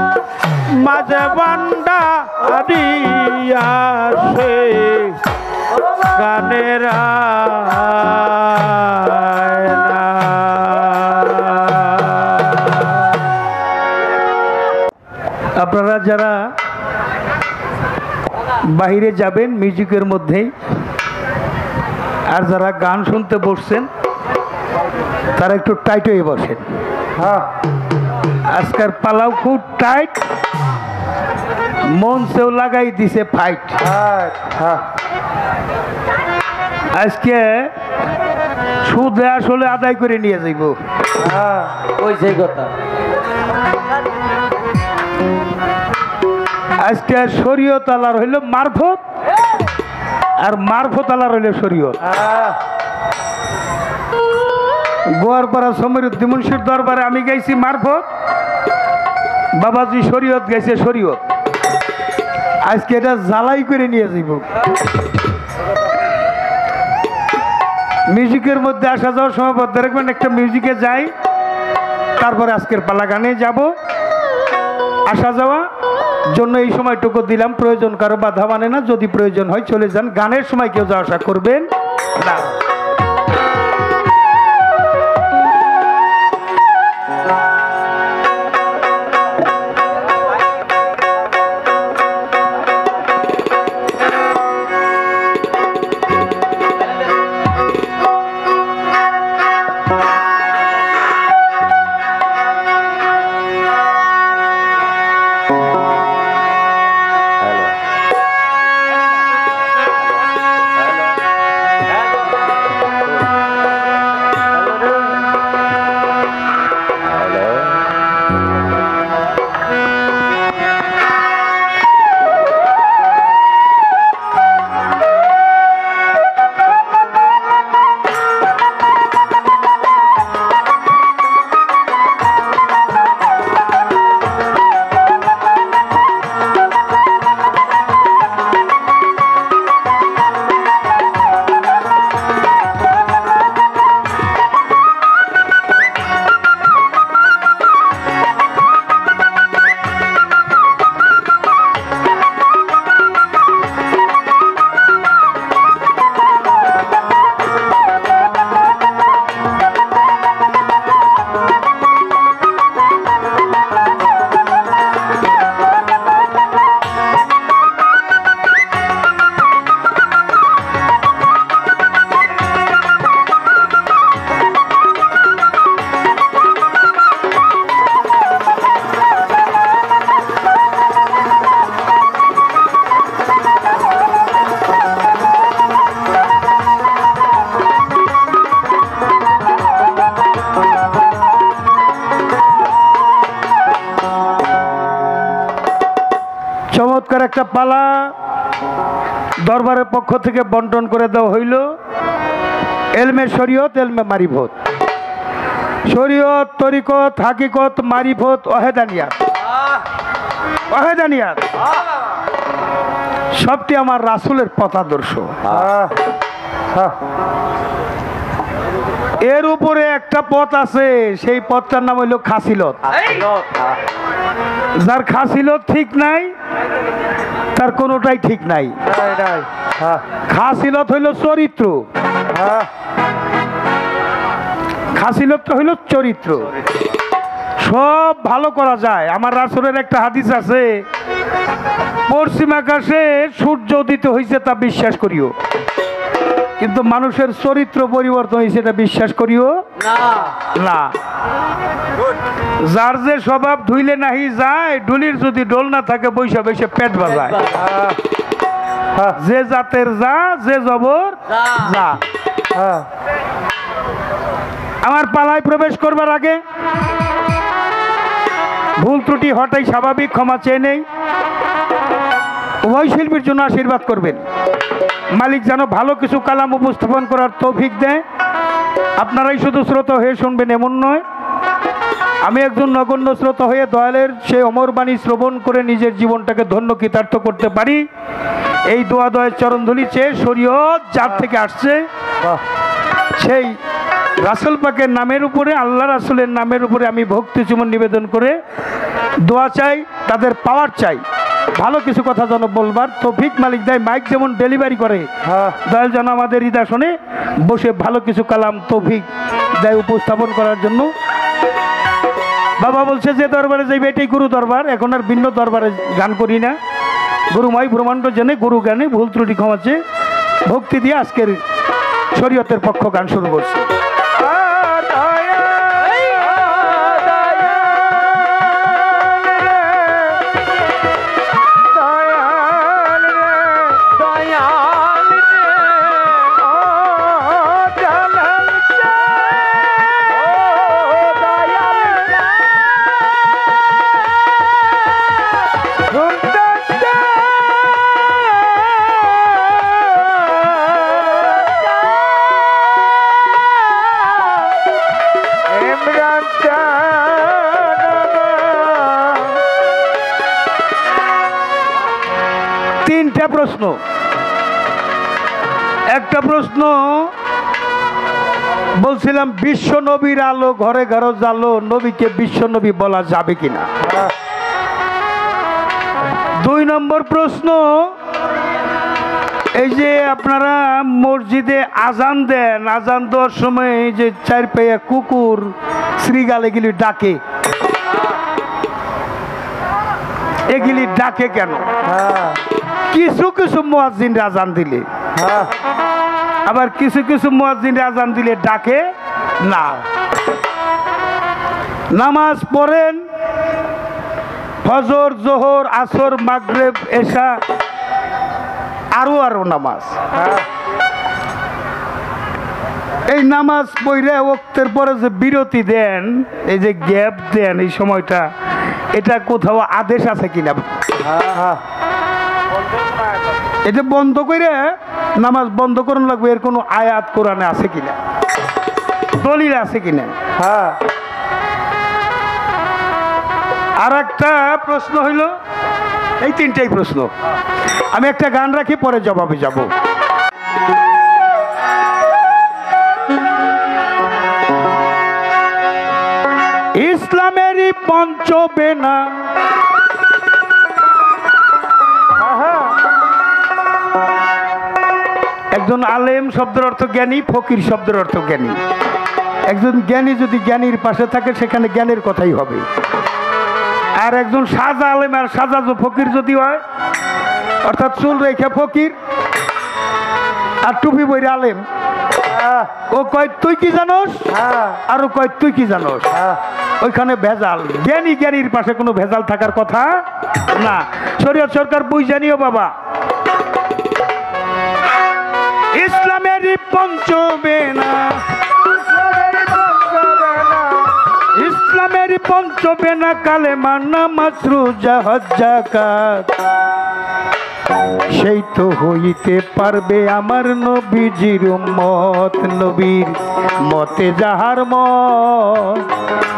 মাঝে বান্ডা দিয়াছে কানের আয়না। আপনারা যারা বাইরে যাবেন মিউজিকের মধ্যেই আর যারা গান শুনতে বসছেন তারা একটু টাইট হয়ে বসেন। আজকের পালাও খুব টাইট, মন সেও লাগাই দিছে ফাইট। আজকে সুদে আসলে আদায় করে নিয়ে যাইব। ওই সেই কথা আজকে শরীয়ত আলার হইল মারফত আর মারফত আলার হইল শরীয়ত। গোয়ারপাড়া সমীরুদ্দিন মুন্সির দরবারে আমি গাইছি মারফত, বাবাজি শরীয়ত গাইছে শরীয়ত। আজকে এটা জ্বালাই করে নিয়ে যাইব। মিউজিকের মধ্যে আসা যাওয়ার সময় বদ্ধ রাখবেন, একটা মিউজিকে যাই তারপরে আজকের পালা গানে যাব। আসা যাওয়া জন্য এই সময়টুকু দিলাম, প্রয়োজন কারো বাধা মানে না, যদি প্রয়োজন হয় চলে যান। গানের সময় কেউ যাওয়া আসা করবেন না। চমৎকার একটা পালা দরবারের পক্ষ থেকে বন্টন করে দেওয়া হইল। এলমে শরীয়ত, এলমে মারিফত। শরীয়ত, তরিকত, হাকিকত, মারিফত, ওহেদানিয়াত। ওহেদানিয়াত সবটি আমার রাসূলের পথাদর্শ। এর উপরে একটা পথ আছে, সেই পথটার নাম হইল খাসিলত। যার খাসিলত ঠিক নাই তার কোনোটাই ঠিক নাই। খাসিলত হইল চরিত্র, খাসিলত হইল চরিত্র। সব ভালো করা যায়। আমার রাসূলের একটা হাদিস আছে, পশ্চিম আকাশে সূর্য উদিত হয়েছে তা বিশ্বাস করিও, কিন্তু মানুষের চরিত্র পরিবর্তন হয়েছে এটা বিশ্বাস করিও না। যার যে স্বভাব ধুইলে নাহি যায়, ঢুলির যদি ডোল না থাকে বৈশা বৈশা পেট বাজায়। যে জাতের যা, যে জবর যা। আমার পালায় প্রবেশ করবার আগে ভুল ত্রুটি হটাই স্বাভাবিক, ক্ষমা চেয়ে নেই। উভয় শিল্পীর জন্য আশীর্বাদ করবেন। মালিক যেন ভালো কিছু কালাম উপস্থাপন করার তৌফিক দেয়। আপনারাই শুধু শ্রোতা হয়ে শুনবেন এমন নয়, আমি একজন নগণ্য শ্রোতা হয়ে দয়ালের সেই অমর বাণী শ্রবণ করে নিজের জীবনটাকে ধন্য কৃতার্থ করতে পারি। এই দোয়া দয়ের চরণধুলি চেয়ে শরীয়ত যার থেকে আসছে সেই রাসূল পাকের নামের উপরে, আল্লাহ রাসূলের নামের উপরে আমি ভক্তি চুমন নিবেদন করে দোয়া চাই, তাদের পাওয়ার চাই, ভালো কিছু কথা যেন বলবার তৌফিক মালিক দেয়। মাইক যেমন ডেলিভারি করে, দয়াল যেন আমাদের হৃদয় শোনে, বসে ভালো কিছু কালাম তৌফিক দেয় উপস্থাপন করার জন্য। বাবা বলছে যে দরবারে যাইবে এটাই গুরু দরবার, এখন আর ভিন্ন দরবারে গান করি না। গুরুময় ব্রহ্মাণ্ড জেনে গুরু জ্ঞানে ভুল ত্রুটি ক্ষমাচ্ছে ভক্তি দিয়ে আজকের শরীয়তের পক্ষ গান শুরু করছে। তিনটা প্রশ্ন। একটা প্রশ্ন বলছিলাম, বিশ্ব নবীর আলো ঘরে ঘরে জালো, নবীকে বিশ্ব নবী বলা যাবে কিনা। 2 নম্বর প্রশ্ন, এই যে আপনারা মসজিদে আজান দেন, আজান দেওয়ার সময় এই যে 4 পায়া কুকুর শ্রীগাল এগুলি ডাকে, এগুলি ডাকে কেন? কিছু কিছু মুয়াজ্জিন আজান দিলে, আবার কিছু কিছু মুয়াজ্জিন আজান দিলে ডাকে না। নামাজ পড়েন ফজর, জোহর, আসর, মাগরিব, এশা, আরো নামাজ। এই নামাজ পড়ে ওয়াক্তের পরে যে বিরতি দেন, এই যে গ্যাপ দেন, এই সময়টা, এটা কোথাও আদেশ আছে কিনা? এটা বন্ধ করে নামাজ বন্ধ করুন লাগবে, এর কোনো আয়াত কোরআনে আছে কিনা, দলিল আছে কিনা? আর একটা প্রশ্ন হইল, এই 3টাই প্রশ্ন। আমি একটা গান রাখি, পরে জবাবে যাব। ইসলামেরই পঞ্চবেনা, একজন আলেম শব্দের অর্থ জ্ঞানী, ফকির শব্দের অর্থ জ্ঞানী। একজন জ্ঞানী যদি জ্ঞানীর পাশে থাকে সেখানে জ্ঞানের কথাই হবে। আর একজন সাজা আলেম আর সাজা ফকির যদি হয়, অর্থাৎ চুল রেখে ফকির আর টুপি বইরে আলেম, ও কয় তুই কি জানোস, আর ও কয় তুই কি জানোস, ওইখানে ভেজাল। জ্ঞানী জ্ঞানীর পাশে কোনো ভেজাল থাকার কথা না। শরীয়ত সরকার বুঝ জানিও বাবা, ইসলামেরই পঞ্চবেনা, ইসলামেরই পঞ্চবেনা, কালেমা, নামাজ, রোজা, হজ, যাকাত, সেই তো হইতে পারবে আমার নবীজির উম্মত। নবীর মতে যাহার মত,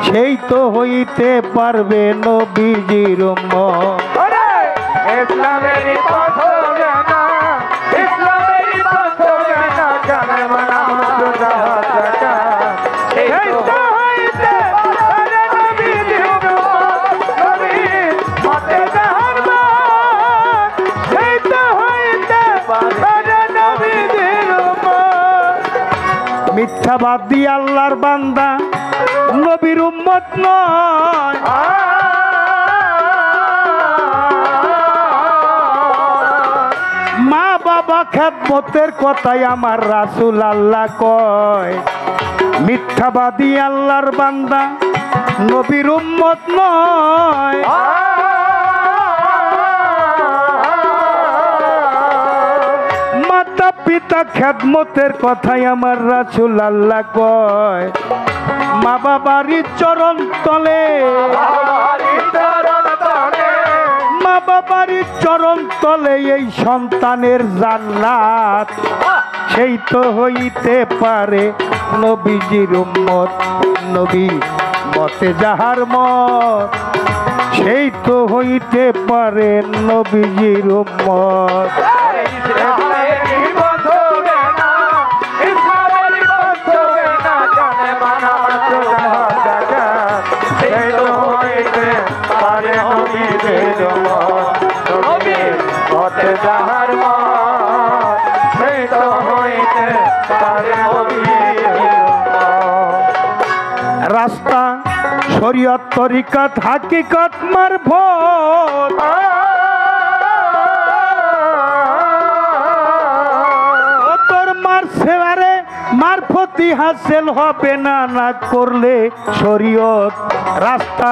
সেই তো হইতে পারবে নবীজির উম্মত। ইসলামেরই পঞ্চবেনা, ইসলামেরই পঞ্চবেনা, কালেমা, নামাজ, রোজা, হজ, যাকাত, সেই তো হইতে পারবে নবীজির উম্মত। নবীর মতে যাহার মত, সেই তো হইতে পারবে নবীজির উম্মত। মিথ্যাবাদী আল্লাহর বান্দা নবীর উম্মত নয়। মা বাবা খেদমতের কথাই আমার রাসূল আল্লাহ কয়। মিথ্যাবাদী আল্লাহর বান্দা নবীর উম্মত নয়। মাতা পিতা খেদমতের কথাই আমার রাসূল আল্লাহ কয় মা বাবারই চরণ তলে মা বাবারই চরণ তলে এই সন্তানের জান্নাত সেই তো হইতে পারে নবীজির উম্মত নবী মতে যাহার মত সেই তো হইতে পারে নবীজির উম্মত রাস্তা শরীয়ত তরিকত হাকিকত মারফত তোর মার সেবারে মারফতি হাসিল হবে না না করলে শরীয়ত রাস্তা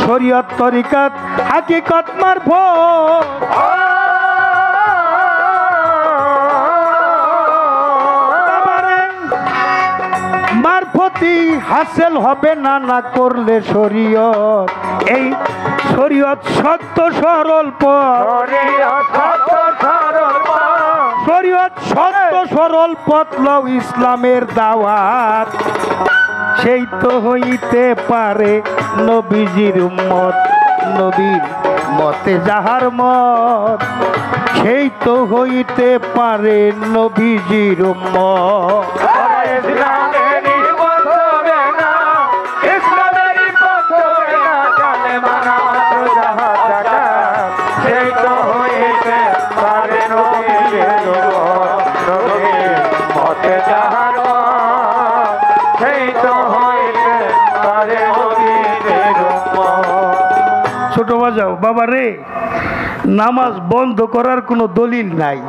শরীয়ত তরিকত হাকিকত মারফত মারফতি হাসিল হবে না না করলে শরীয়ত এই শরীয়ত সত্য সরল পথ শরীয়ত সত্য সরল পথ লও ইসলামের দাওয়াত সেই তো হইতে পারে নবীজির উম্মত নবীর মতে যাহার মত সেই তো হইতে পারে নবীজির উম্মত ছোট বাজাও বাবা রে নামাজ বন্ধ করার কোনো দলিল নাই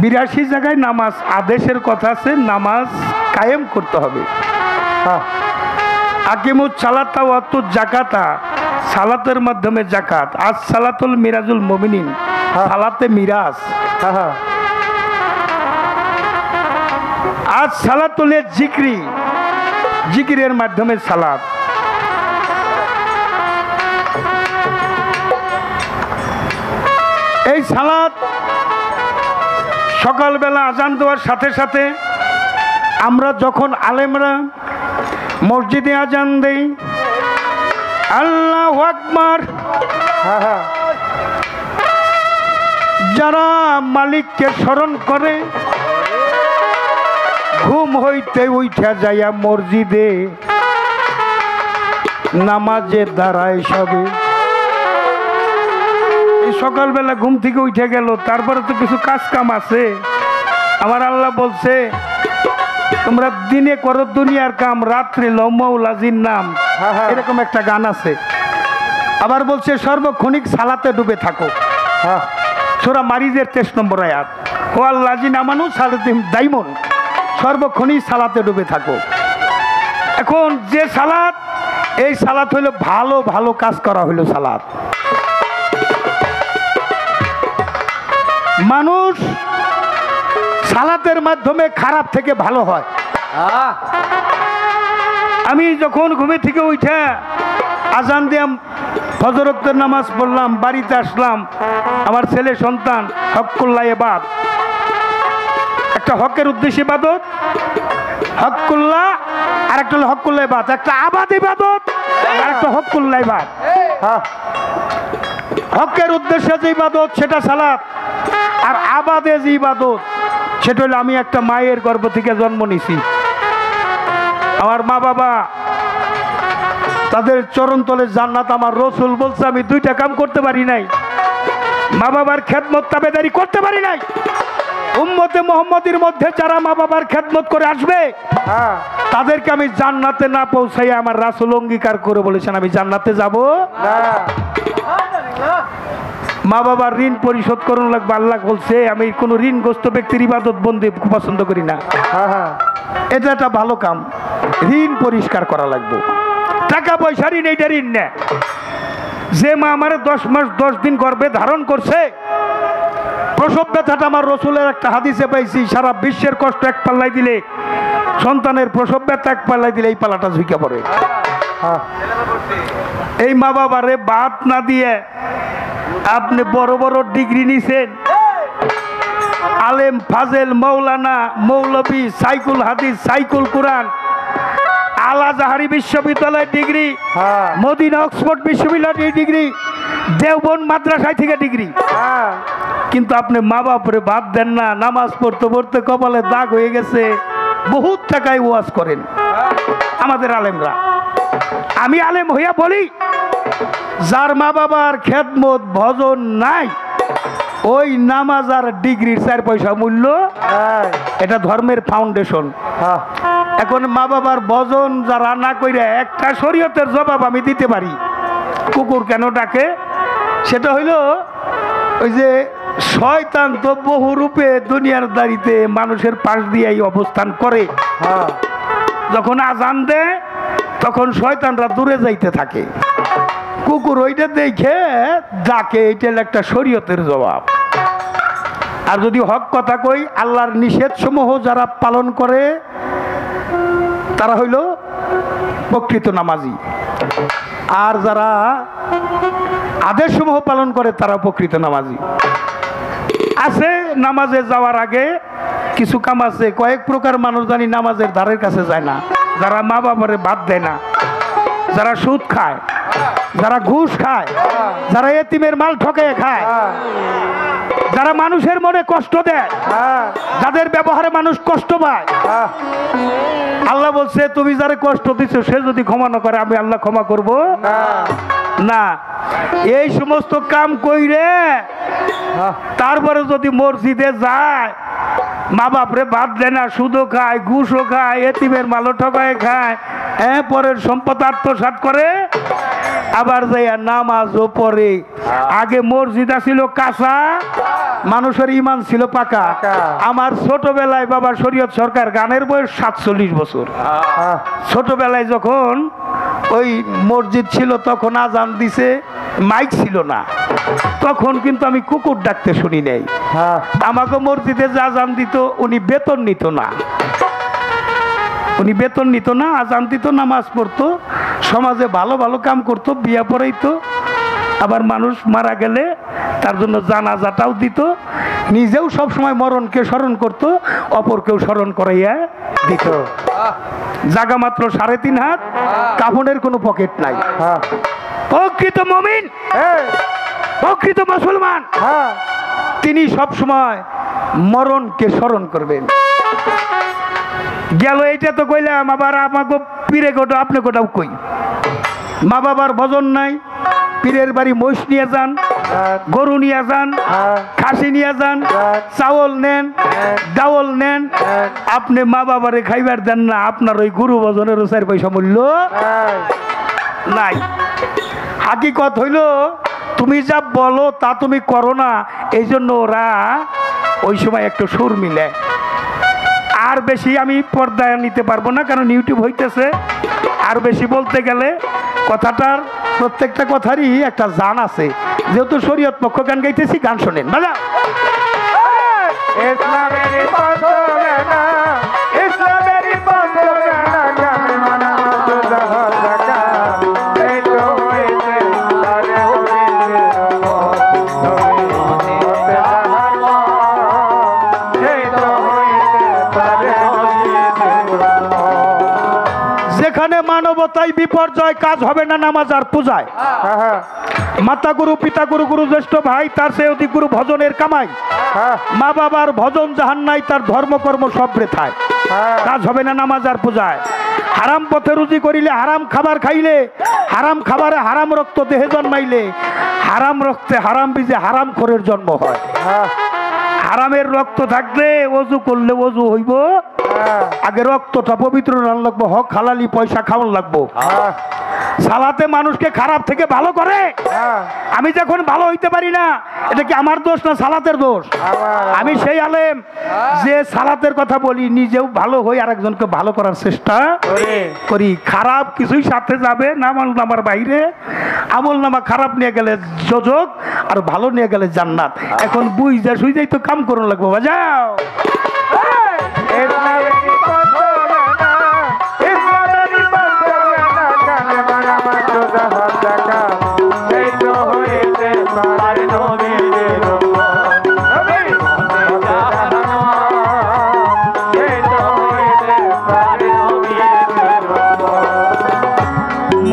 82 জায়গায় নামাজ আদেশের কথা আছে নামাজ কায়েম করতে হবে আকিমুস সালাতা ওয়াতুজ যাকাতা সালাতের মাধ্যমে যাকাত আজ সালাতুল মিরাজুল মুমিনিন সালাতে মিরাজ আজ সালাতুল জিকরি জিকিরের মাধ্যমে সালাত এই সালাত সকালবেলা আজান দেওয়ার সাথে সাথে আমরা যখন আলেমরা মসজিদে আজান দেই আল্লাহু আকবার যারা মালিককে স্মরণ করে ঘুম হইতে উঠা যাইয়া মসজিদে নামাজে দাঁড়ায় সবে সকালবেলা ঘুম থেকে উঠে গেল তারপরে তো কিছু কাজ কাম আছে আমার আল্লাহ বলছে তোমরা দিনে করো দুনিয়ার কাম রাত্রে লৌমাউলাজির নাম এরকম একটা গান আছে আবার বলছে সর্বক্ষণিক সালাতে ডুবে থাকো সূরা মারিজের 23 নম্বর আয়াত ও আল্লাযিনা আমানু সালাতিহিম দাইমুন সর্বক্ষণিক সালাতে ডুবে থাকো এখন যে সালাত এই সালাত হইলো ভালো ভালো কাজ করা হইলো সালাত মানুষ সালাতের মাধ্যমে খারাপ থেকে ভালো হয় আমি যখন ঘুমে থেকে উঠে আজান দিয়াম ফজর ওয়াক্তের নামাজ পড়লাম বাড়িতে আসলাম আমার ছেলে সন্তান হকুল্লাহ ইবাদ একটা হকের উদ্দেশ্যে ইবাদত হকুল্লাহ আর একটা হলো হকুল্লাহ ইবাদ একটা আবাদ ইবাদত আর একটা হকুল্লাহ ইবাদ হকের উদ্দেশ্যে যে ইবাদত সেটা সালাত আর আবাদে যে ইবাদত সেটা হলো আমি একটা মায়ের গর্ভ থেকে জন্ম নিছি আমার মা বাবা তাদের চরণতলে জান্নাত আমার রসুল বলছে আমি দুইটা কাম করতে পারি নাই মা বাবার খেদমত তাবেদারি করতে পারি নাই উম্মতে মুহাম্মদীর মধ্যে যারা মা বাবার খেদমত করে আসবে তাদেরকে আমি জান্নাতে না পৌঁছাই আমার রাসূল অঙ্গীকার করে বলেছেন আমি জান্নাতে যাব না মা বাবার ঋণ পরিশোধ করুন লাগবে আল্লাহ বলছে আমি কোনো ঋণগ্রস্ত ব্যক্তির ইবাদত বন্দি পছন্দ করি না এটা একটা ভালো কাম ঋণ পরিষ্কার করা লাগবে টাকা পয়সা ঋণ এইটা ঋণ না যে মা আমার 10 মাস 10 দিন গর্ভে ধারণ করছে প্রসব ব্যথাটা আমার রসুলের একটা হাদিসে পাইছি, সারা বিশ্বের কষ্ট এক পাল্লাই দিলে সন্তানের প্রসব ব্যথা এক পাল্লাই দিলে এই পালাটা ঝুঁকে পড়ে। এই মা বাবারে বাদ না দিয়ে আপনি বড় বড় ডিগ্রি নিছেন, আলেম ফাজেল মৌলানা মৌলবী সাইকুল হাদিস সাইকুল কোরআন, আল আজহারি বিশ্ববিদ্যালয়ের ডিগ্রি, মদিনা অক্সফোর্ড বিশ্ববিদ্যালয়ের ডিগ্রি, দেওবন্দ মাদ্রাসায় থেকে ডিগ্রি, কিন্তু আপনি মা বাপরে বাদ দেন না। নামাজ পড়তে পড়তে কপালে দাগ হয়ে গেছে, বহুত টাকায় ওয়াজ করেন আমাদের আলেমরা। আমি আলেম হইয়া বলি, যার মা বাবার খেদমত ভজন নাই, ওই নামাজ আর ডিগ্রির 4 পয়সা মূল্য, এটা ধর্মের ফাউন্ডেশন। এখন মা বাবার ভজন যারা না কইরা একটা শরীয়তের জবাব আমি দিতে পারি। কুকুর কেন ডাকে? সেটা হইল ওই যে শয়তান তো বহু রূপে দুনিয়ার দাঁড়িতে মানুষের পাশ দিয়েই অবস্থান করে। যখন আজান দেয় তখন শয়তানরা দূরে যাইতে থাকে, কুকুর ওইটা দেখে ডাকে, এইটা একটা শরীয়তের জবাব। আর যদি হক কথা কই, আল্লাহর নিষেধ সমূহ যারা পালন করে তারা হইল প্রকৃত নামাজি, আর যারা আদেশ সমূহ পালন করে তারা প্রকৃত নামাজি। আছে নামাজে যাওয়ার আগে কিছু কাম আছে, কয়েক প্রকার মানুষ জানি নামাজের ধারের কাছে যায় না, যারা মা বাবারে বাদ দেয় না, যারা সুদ খায়, যারা ঘুষ খায়, যারা এতিমের মাল ঠকে খায়, যারা মানুষের মনে কষ্ট দেয়, যাদের ব্যবহারে মানুষ কষ্ট পায়। আল্লাহ বলছে, তুমি যারা কষ্ট দিচ্ছ সে যদি ক্ষমা না করে আমি আল্লাহ ক্ষমা করব না। এই সমস্ত কাম কইরে তারপরে যদি মসজিদে যায়, মা বাপরে বাদ দেয় না, সুদও খায়, ঘুষও খায়, এতিমের মালও ঠকায় খায়, পরের সম্পদ আত্মসাৎ করে, আবার যাইয়া নামাজও পড়ে। আগে মসজিদ ছিল কাঁচা, মানুষের ইমান ছিল পাকা। আমার ছোটবেলায় বাবা শরীয়ত সরকার, গানের বয়স 47 বছর। ছোটবেলায় যখন ওই মসজিদ ছিল তখন আজান দিছে, মাইক ছিল না, তখন কিন্তু আমি কুকুর ডাকতে শুনি নাই। আমাকে মসজিদে যে আজান দিত উনি বেতন নিত না, উনি বেতন নিত না, আজান দিত, নামাজ পড়তো, সমাজে ভালো ভালো কাম করতো, বিয়া পড়াইতো, আবার মানুষ মারা গেলে তার জন্য জানাজাটাও দিত, নিজেও সব সময় মরণকে স্মরণ করত, অপরকেও স্মরণ করাইয়া দিত। জাগা মাত্র 3.5 হাত, কাফনের কোনো পকেট নাই। প্রকৃত মুমিন, প্রকৃত মুসলমান, তিনি সব সময় মরণকে স্মরণ করবেন। গেল এইটা তো কইলাম, আবার আমাকে পীরে গোটা আপনি গোটাও কই, মা বাবার ভজন নাই, পীরের বাড়ি মহিষ নিয়ে যান, গরু নিয়ে যান, খাসি নিয়ে যান, চাউল নেন, ডাউল নেন, আপনি মা বাবারে খাইবার দেন না, আপনার ওই গুরু ভজনের 4 পয়সা মূল্য নাই। হাকিকত হইল তুমি যা বলো তা তুমি করো না, এই জন্য ওরা ওই সময় একটু সুর মিলে। আর বেশি আমি পর্দায় নিতে পারবো না, কারণ ইউটিউব হইতেছে। আর বেশি বলতে গেলে কথাটার প্রত্যেকটা কথারই একটা জান আছে, যেহেতু শরীয়ত পক্ষ গান গাইতেছি, গান শোনেন বাজা। যেখানে মানবতায় বিপর্যয়, কাজ হবে না নামাজ আর পূজায়। মাতা গুরু, পিতা গুরু, গুরু জ্যেষ্ঠ ভাই, তার সে অধিক গুরু ভজনের কামাই। মা বাবার ভজন জাহান নাই, তার ধর্মকর্ম সব বৃথায়। কাজ হবে না নামাজ আর পূজায়। হারাম পথে রুজি করিলে, হারাম খাবার খাইলে, হারাম খাবারে হারাম রক্ত দেহে জন্মাইলে, হারাম রক্তে হারাম বীজে হারাম খোরের জন্ম হয়। হারামের রক্ত থাকলে ওযু করলে ওযু হইব, আগে রক্তটা পবিত্র রান লাগবো, হক হালালি পয়সা খাওয়ান লাগবো। সালাতে মানুষকে খারাপ থেকে ভালো করে। আমি যখন ভালো হইতে পারি না, এটা কি আমার দোষ না সালাতের দোষ? আমি সেই আলেম যে সালাতের কথা বলি, নিজেও ভালো হই আর একজনকে ভালো করার চেষ্টা করি। খারাপ কিছুই সাথে যাবে না আমল নামার বাইরে। আমল নামা খারাপ নিয়ে গেলে যোজক আর ভালো নিয়ে গেলে জান্নাত। এখন বুঝা সুইজাই তো কাম করুন লাগবো। বাজাও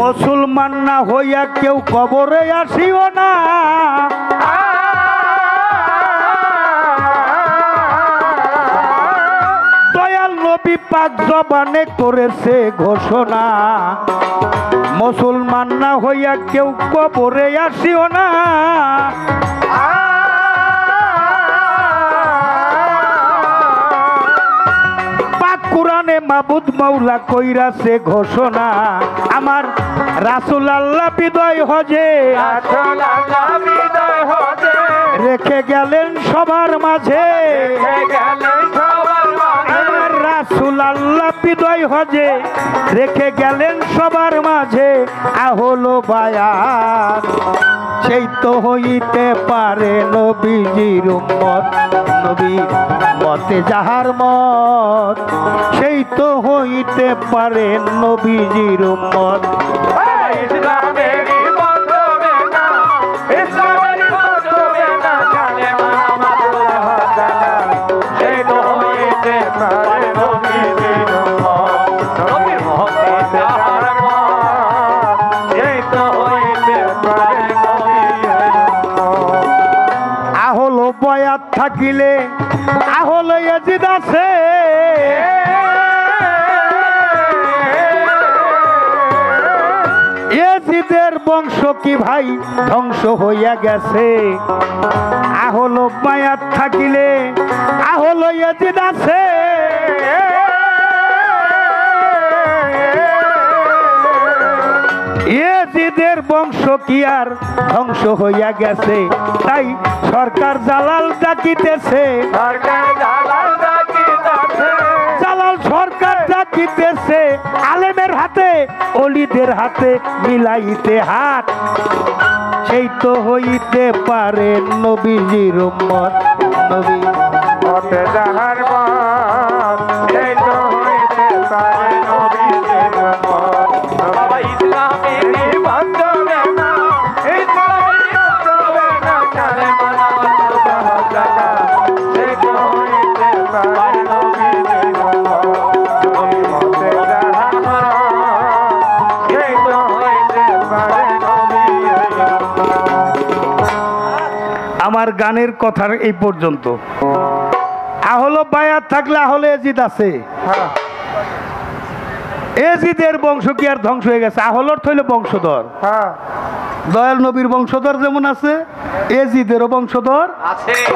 মুসলমান না হইয়া কেউ কবরে আসিও না, দয়াল নবী পাক জবানে করেছে ঘোষণা। মুসলমান না হইয়া কেউ কবরে আসিও না, কোরআনে মাবুদ মৌলা কইরাছে ঘোষণা। আমার রাসূল আল্লাহ বিদায় হজে রেখে গেলেন সবার মাঝে। আমার রাসূল আল্লাহ বিদায় হজে রেখে গেলেন সবার মাঝে। আহলো বায়াত সেই তো হইতে পারে নবীজির উম্মত, নবীর মতে যাহার মত সেই তো হইতে পারে নবীজির উম্মত। আহলো বয়াত থাকিলে আহলো ইয়াজিদ আছে, ইয়াজিদের বংশ কি ভাই ধ্বংস হইয়া গেছে। আহলো বয়াত থাকিলে আহলো ইয়াজিদ আছে, ইয়াজিদের বংশ কি আর ধ্বংস হইয়া গেছে। তাই সরকার জালাল ডাকিতেছে, জালাল সরকার ডাকিতেছে আলেমের হাতে অলিদের হাতে মিলাইতে হাত। সেই তো হইতে পারে নবীজির উম্মত, নবী মতে যাহার মত সেই তো হইতে পারে নবীজির উম্মত। বাবা ইসলামের বন্ধবে না, ইসলামের বন্ধবে না, চলে মানা সুবহানাল্লাহ সেই তো হইতে পারে নবীজির উম্মত, নবী মতে যাহার মত সেই তো হইতে পারে নবীজির উম্মত। আমার গানের কথার এই পর্যন্ত। আহলো বায়াত থাকলে আহলে ইয়াজিদ আছে। ইয়াজিদের বংশ কি আর ধ্বংস হয়ে গেছে? আহলোর হইল বংশধর। দয়াল নবীর বংশধর যেমন আছে, ইয়াজিদেরও বংশধর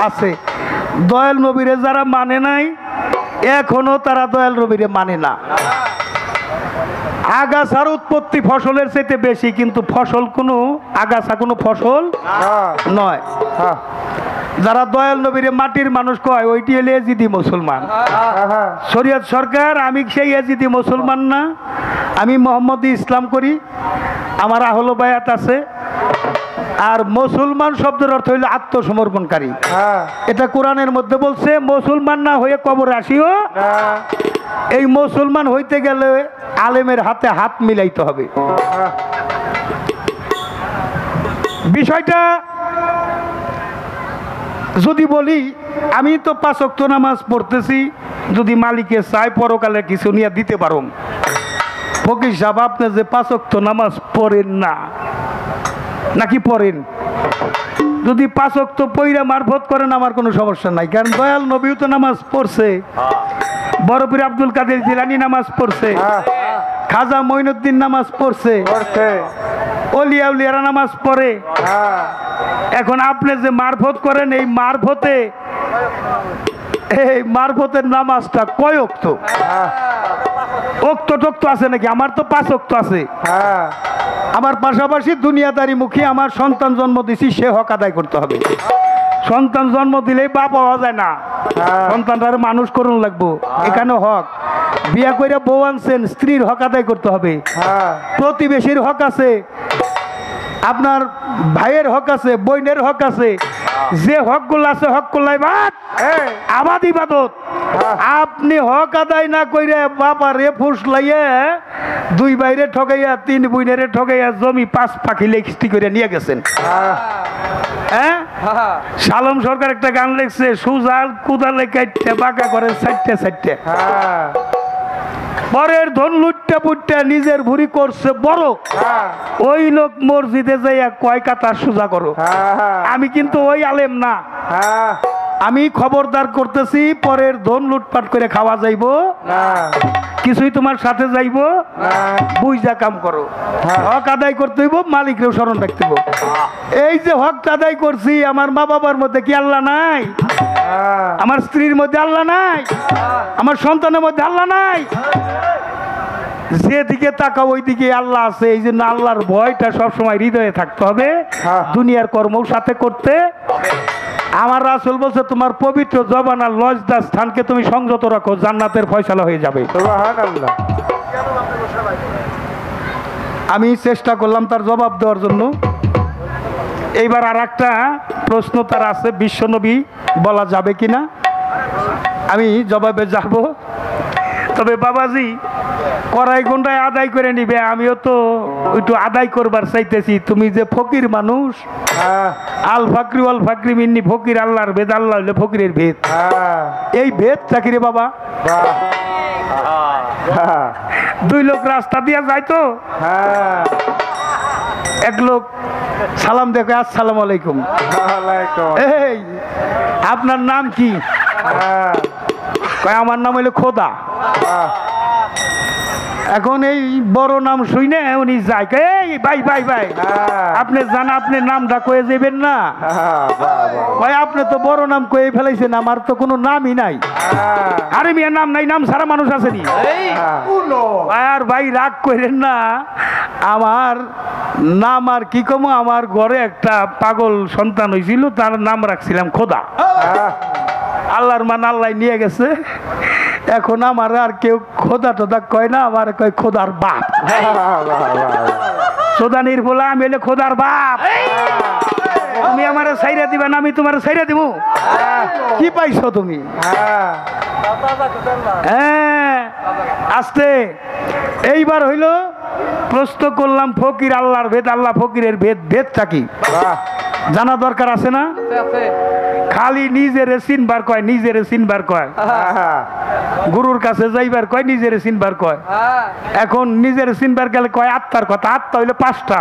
আছে। দয়াল নবীরে যারা মানে নাই এখনো তারা দয়াল নবীরে মানে না। আগাছার উৎপত্তি ফসলের চাইতে বেশি, কিন্তু ফসল কোনো আগাছা কোনো ফসল নয়। যারা দয়াল নবীরে মাটির মানুষ কয় ওইটি হলে এজিদি মুসলমান। শরীয়ত সরকার আমি সেই এজিদি মুসলমান না, আমি মোহাম্মদী ইসলাম করি, আমার আহলো বায়াত আছে। আর মুসলমান শব্দের অর্থ হইল আত্মসমর্পণকারী। এটা কোরআনের মধ্যে বলছে মুসলমান না হয়ে কবর আসিও। এই মুসলমান হইতে গেলে আলেমের হাতে হাত মিলাইতে হবে। বিষয়টা যদি বলি, আমি তো 5 ওয়াক্ত নামাজ পড়তেছি, যদি মালিকে চাই পরকালে কিছু নিয়ে দিতে পারো। ফকির সাহেব আপনি যে 5 ওয়াক্ত নামাজ পড়েন না নাকি পড়েন, যদি 5 ওয়াক্ত পইরা মারফত করেন আমার কোনো সমস্যা নাই, কারণ দয়াল নবীও তো নামাজ পড়ছে, বড় পীর আব্দুল কাদের জিলানী নামাজ পড়ছে, খাজা মঈনুদ্দিন নামাজ পড়ছে, ওলিয়া উলিয়ারা নামাজ পড়ে। এখন আপনি যে মারফত করেন এই মারফতের নামাজটা কয় ওয়াক্ত? ওক্ত টোক্ত আছে নাকি? আমার তো 5 ওয়াক্ত আছে। আমার পাশাপাশি দুনিয়াদারি মুখী আমার সন্তান জন্ম দিছি, সে হক আদায় করতে হবে। সন্তান জন্ম দিলেই বাপ হওয়া যায় না, সন্তানটার মানুষ করুন লাগবো, এখানে হক। বিয়া করে বউ আনছেন, স্ত্রীর হক আদায় করতে হবে। প্রতিবেশীর হক আছে, আপনার ভাইয়ের হক আছে, বোনের হক আছে। যে হকগুলো আছে হকগুলাই বাদ, আবাদ ইবাদত। আপনি হক আদায় না কইরে বাবা রে ফুস লাইয়ে 2 বাইরে ঠকাইয়া 3 বুইনেরে ঠকাইয়া জমি 5 পাখি লেখস্তি করে নিয়ে গেছেন। হ্যাঁ, সালম সরকার একটা গান লিখছে, সুজাল কুদালে কাটতে বাঁকা করে সাইটে সাইটে। পরের ধন লুটটা পুটটা নিজের ভুরি করছে বড়। ওই লোক মসজিদে যাইয়া কয় কাতার সোজা করো। আমি কিন্তু ওই আলেম না। আমি খবরদার করতেছি, পরের ধন লুটপাট করে খাওয়া যাইবো না, কিছুই তোমার সাথে যাইবো বুঝা কাম করো। হক আদায় করতে হইব, মালিকরেও স্মরণ রাখতে হইব। এই যে হক আদায় করছি, আমার মা বাবার মধ্যে কি আল্লাহ নাই? আমার স্ত্রীর মধ্যে আল্লাহ নাই? আমার সন্তানের মধ্যে আল্লাহ নাই? যেদিকে তাকাও ওই দিকে আল্লাহ আছে। এই জন্য আল্লাহর ভয়টা সবসময় হৃদয়ে থাকতে হবে, দুনিয়ার কর্মও সাথে করতে। আমার রাসূল বলছে, তোমার পবিত্র জবান আর লজ্জা স্থানকে তুমি সংযত রাখো, জান্নাতের ফয়সালা হয়ে যাবে। সুবহানাল্লাহ। আমি চেষ্টা করলাম তার জবাব দেওয়ার জন্য। এইবার আর একটা প্রশ্ন তার আছে, বিশ্বনবী বলা যাবে কিনা, আমি জবাবে যাব। তবে বাবাজি কড়াই গুন্ডায় আদায় করে নিবে, আমিও তো একটু আদায় করবার চাইতেছি। তুমি যে ফকির মানুষ, আল ফাকরি ওয়াল ফাকরি মিন্নি ফকির, আল্লাহর ভেদ, আল্লাহ হইলে ফকিরের ভেদ। এই ভেদ চাকরি বাবা। 2 লোক রাস্তা দিয়া যাইতো, এক লোক সালাম দেখে, আসসালামু আলাইকুম। এই আপনার নাম কি? কয় আমার নাম হইলো খোদা। এখন এই বড় নাম শুনে উনি যায়, এই ভাই ভাই ভাই আপনি জানা, আপনি নামটা কয়ে যাবেন না? ভাই আপনি তো বড় নাম কয়ে ফেলাইছেন, আমার তো কোনো নামই নাই। আরে মিয়া নাম নাই, নাম সারা মানুষ আসেনি। আর ভাই রাগ করেন না, আমার নাম আর কি কমো, আমার ঘরে একটা পাগল সন্তান হয়েছিল, তার নাম রাখছিলাম খোদা। আল্লাহর মান আল্লাহ নিয়ে গেছে। এখন আমার আর কেউ খোদা টোদা কয় না, আমার কয় খোদার বাপ। সোদানির বলা আমি হলে খোদার বাপ। তুমি আমার সাইরা দিবা না, আমি তোমার সাইরা দিব? কি পাইছো তুমি? হ্যাঁ আস্তে। এইবার হইল প্রশ্ন করলাম, ফকির আল্লাহর ভেদ, আল্লাহ ফকিরের ভেদ, ভেদটা কি জানা দরকার আছে না? খালি নিজেরে চিনবার কয়, নিজেরে চিনবার কয়। গুরুর কাছে যাইবার কয়, নিজেরে চিনবার কয়। এখন নিজেরে চিনবার গেলে কয় আত্মার কথা। আত্মা হইলে 5টা,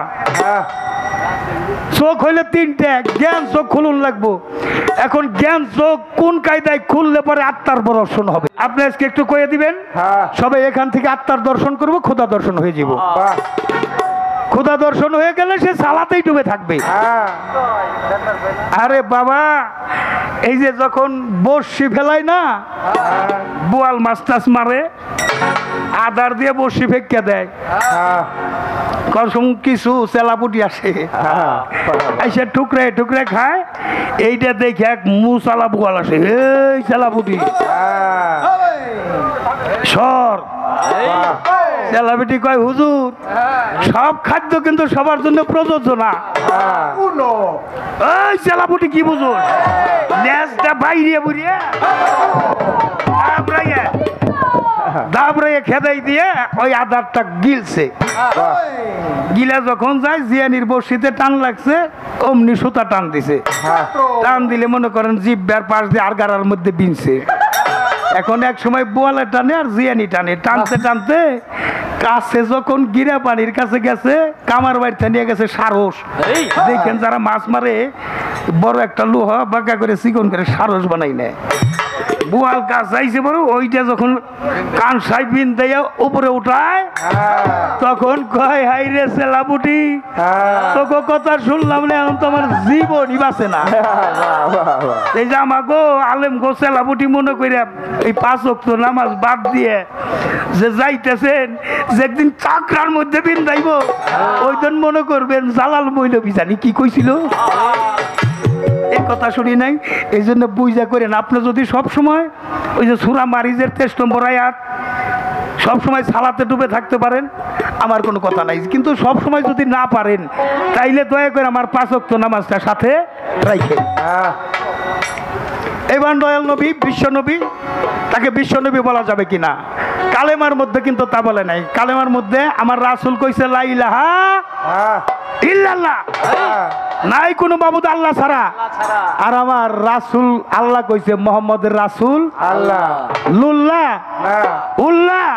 চোখ হইলে 3টে, জ্ঞান চোখ খুলুন লাগবো। এখন জ্ঞান চোখ কোন কায়দায় খুললে পরে আত্মার দর্শন হবে? আপনি আজকে একটু কয়ে দিবেন, সবাই এখান থেকে আত্মার দর্শন করবো, খোদা দর্শন হয়ে যাব। খোদা দর্শন হয়ে গেলে সে সালাতেই ডুবে থাকবে। আরে বাবা, এই যে যখন বর্ষি ফেলায় না, বোয়াল মাছ টাছ মারে, আদার দিয়ে বর্ষি ফেঁকে দেয়, কসম কিছু চেলাপুটি আসে, এসে টুকরে টুকরে খায়। এইটা দেখে এক মুসালা বোয়াল আসে, এই চেলাপুটি সর। চেলাপুটি কয়, হুজুর সব খাদ্য কিন্তু সবার জন্য প্রযোজ্য না। ওই চেলাপুটি কি বুঝুন, লেজটা বাইরে বুড়িয়ে দাবড়াইয়া খেদাই দিয়ে ওই আদারটা গিলছে। গিলা যখন যায়, জিয়ানির বর্ষিতে টান লাগছে, অমনি সুতা টান দিছে। টান দিলে মনে করেন জিব্বার পাশ দিয়ে আর গাড়ার মধ্যে বিনছে। এখন এক সময় বোয়ালে টানে আর জিয়ানি টানে, টানতে টানতে কাছে যখন গিরা পানির কাছে গেছে, কামার বাড়িতে নিয়ে গেছে সারস। দেখেন যারা মাছ মারে, বড় একটা লোহা বাঁকা করে চিকন করে সারস বানাই নেয়। বুয়াল গাছ আইছে বড় ওইটা যখন কান সাইবিন দেয়া উপরে উঠায় তখন কয় হাই রে সেলাবুটি তোকে কথা শুনলাম না এখন তো আমার জীবনই বাঁচে না এই যে আমাকে আলেম গো সেলাবুটি মনে করে এই 5 ওয়াক্ত নামাজ বাদ দিয়ে যে যাইতেছেন যে একদিন চাকরার মধ্যে বিন্দাইব ওই দিন মনে করবেন জালাল মৌলবী জানি কি কইছিল এই কথা শুনি নাই। এই জন্য বুঝা করেন আপনি যদি সব সময় ওই যে সূরা মারিজের 23 নম্বর আয়াত সব সময় সালাতে ডুবে থাকতে পারেন আমার কোনো কথা নাই, কিন্তু সব সময় যদি না পারেন তাইলে দয়া করে আমার 5 ওয়াক্ত নামাজটা সাথে রাখেন। এবার দয়াল নবী বিশ্ব নবী, তাকে বিশ্ব নবী বলা যাবে কিনা? কালেমার মধ্যে কিন্তু তা বলে নাই। কালেমার মধ্যে আমার রাসূল কইছে লা ইলাহা ইল্লাল্লাহ, নাই কোনো মাবুদ আল্লাহ ছাড়া। আর আমার রাসূল আল্লাহ কইছে মুহাম্মদের রাসূল আল্লাহ লুল্লাহ উল্লাহ।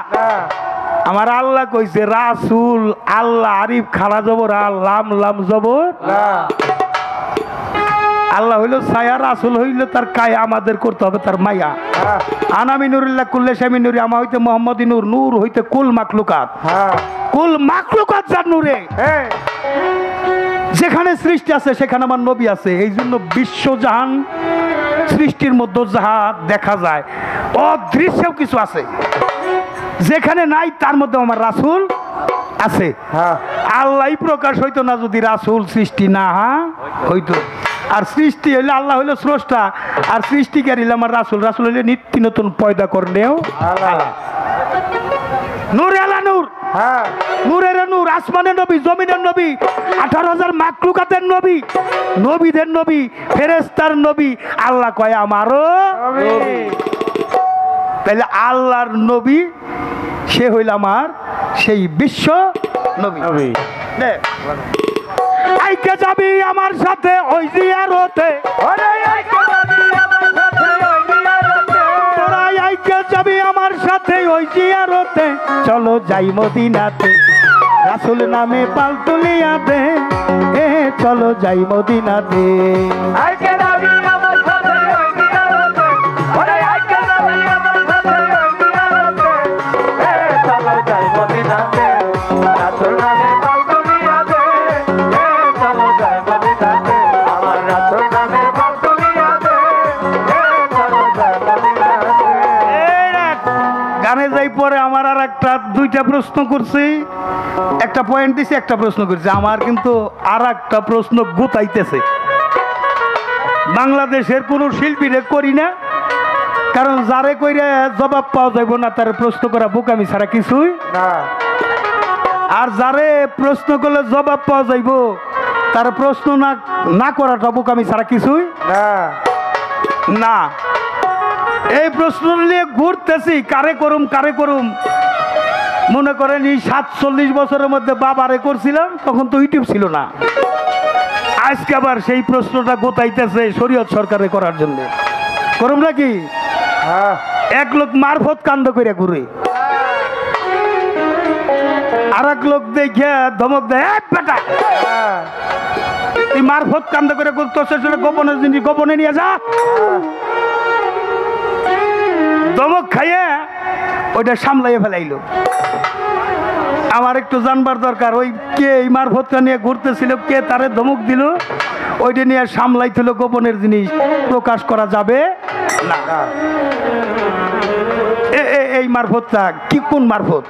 আমার আল্লাহ কইছে রাসূল আল্লাহ আরিফ খাড়া জবর লাম লাম জবর আল্লাহ হইল ছায়া, রাসূল হইল তার কায়া, আমাদের করতে হবে তার মায়া। আনামি নুরুল্লাহ কুল্লে শামি নুরি, আমা হইতে মোহাম্মদী নূর, নূর হইতে কুল মাখলুকাত, কুল মাখলুকাত যার নূরে। যেখানে সৃষ্টি আছে সেখানে আমার নবী আছে। এই জন্য বিশ্বজাহান সৃষ্টির মধ্যে যাহা দেখা যায় অদৃশ্যও কিছু আছে, যেখানে নাই তার মধ্যে আমার রাসূল আছে। আল্লাহ প্রকাশ হইতো না যদি রাসূল সৃষ্টি না হইতো। আর সৃষ্টি হইলে আল্লাহ হইল স্রষ্টা, আর সৃষ্টিকারী হইলে আমার রাসূল। রাসূল হইলে নিত্য নতুন পয়দা করলেও নূর আলা নূর, নূরের নূর, আসমানের নবী, জমিনের নবী, 18,000 মাখলুকাতের নবী, নবীদের নবী, ফেরেশতার নবী। আল্লাহ কয় আমারও তাইলে আল্লাহর নবী সে হইল আমার সেই বিশ্ব নবী। আইকে যাবি আমার সাথে ওই জিয়ারতে, তোরা আইকে যাবি আমার সাথে ওই জিয়ারতে, চলো যাই মদিনাতে, রাসূল নামে পাল তুলিয়া দে, চলো যাই মদিনাতে। আইকে যাবি আমার সাথে ওই জিয়ারতে, ওরে আইকে যাবি আমার সাথে ওই জিয়ারতে, চলো যাই মদিনাতে, রাসূল নামে পাল তুলিয়া দে, চলো যাই মদিনাতে, আমার রাসূল নামে পাল তুলিয়া দে, চলো যাই মদিনাতে। গানে যাই পরে আমার আর একটা 2টা প্রশ্ন করছি, একটা পয়েন্ট দিছি, একটা প্রশ্ন করছি। আমার কিন্তু আর একটা প্রশ্ন গুতাইতেছে। বাংলাদেশের কোন শিল্পীরে করি না, কারণ যারে কইরে জবাব পাওয়া যাইব না তার প্রশ্ন করা বোকামি ছাড়া কিছুই না। আর যারে প্রশ্ন করলে জবাব পাওয়া যাইব তার প্রশ্ন না করাটা বোকামি ছাড়া কিছুই না। এই প্রশ্ন নিয়ে ঘুরতেছি, কারে করুম কারে করুম। মনে করেন এই 47 বছরের মধ্যে বাবারে করছিলাম, তখন তো ইউটিউব ছিল না। আজকে আবার সেই প্রশ্নটা গোতাইতেছে শরীয়ত সরকারে করার জন্য। করুম নাকি? এক লোক মারফত কাণ্ড করে ঘুরে, আর এক লোক দেখে ধমক দেয়, বেটা তুই মারফত কাণ্ড করে করতেছে, গোপনের জিনিস গোপনে নিয়ে যা। ধমক খাইয়ে ওইটা সামলাইয়ে ফেলাইলো। আমার একটু জানবার দরকার, ওই কে এই মারফতটা নিয়ে ঘুরতেছিল, কে তারে ধমক দিল, ওইটা নিয়ে সামলাইছিল। গোপনের জিনিস প্রকাশ করা যাবে না। এই মারফতটা কি, কোন মারফত?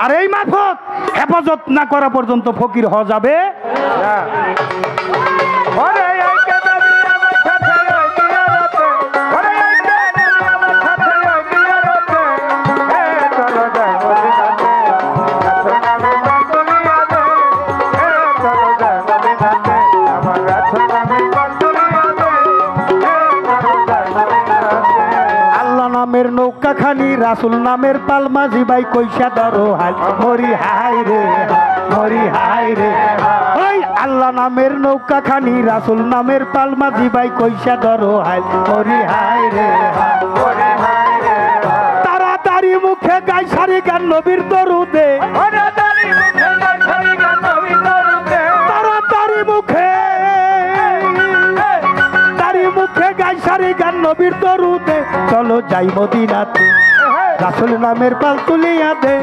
আর এই মারফত হেফাজত না করা পর্যন্ত ফকির হওয়া যাবে না। নামের নৌকা খানি, রাসূল নামের পালমা, জিবাই কইসা ধরো হাল, মরি হাই রে মরি হাই রে। ওই আল্লাহ নামের নৌকা খানি, রাসূল নামের পালমা, জিবাই কইসা ধরো হাল, মরি হাই রে মরি হাই রে। তাড়াতাড়ি মুখে গাই সারি গান নবীর দরুদে, তাড়াতাড়ি মুখে গাই সারি গান নবীর দরুদে, তাড়াতাড়ি মুখে গাই সারি গান নবীর দরুদে চলো যাই মদিনাতে রাসূল নামের পাল তুলিয়া দে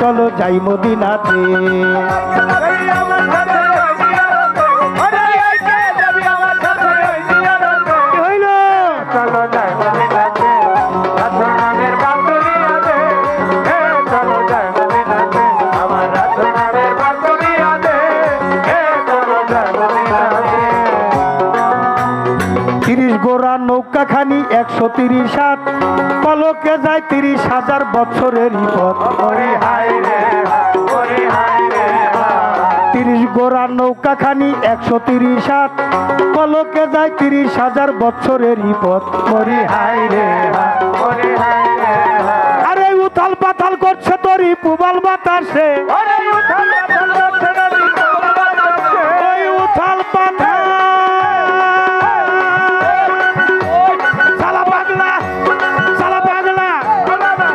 চলো যাই মদিনাতে কি হইল? চলো যাই মদিনাতে রাসূল নামের পাল তুলিয়া দে চলো যাই মদিনাতে আমার রাসূল নামের পাল তুলিয়া দে চলো যাই মদিনাতে 30 গোরা নৌকা খানি 130 হাত পলকে যায় 30,000 বছরের পথ ওরে হায় রে হায় ওরে হায় রে হায় 30 গোরা নৌকা খানি 130 হাত পলকে যায় 30,000 বছরের পথ মরি হায় রে হায় ওরে হায় রে হায় আরে উথাল পাতাল করছে তোরই পুবাল বাতাসে ওরে উঠাল পাতাল করছে নদী পুবাল বাতাসে ওই উথাল পাতাল সালা পাগলা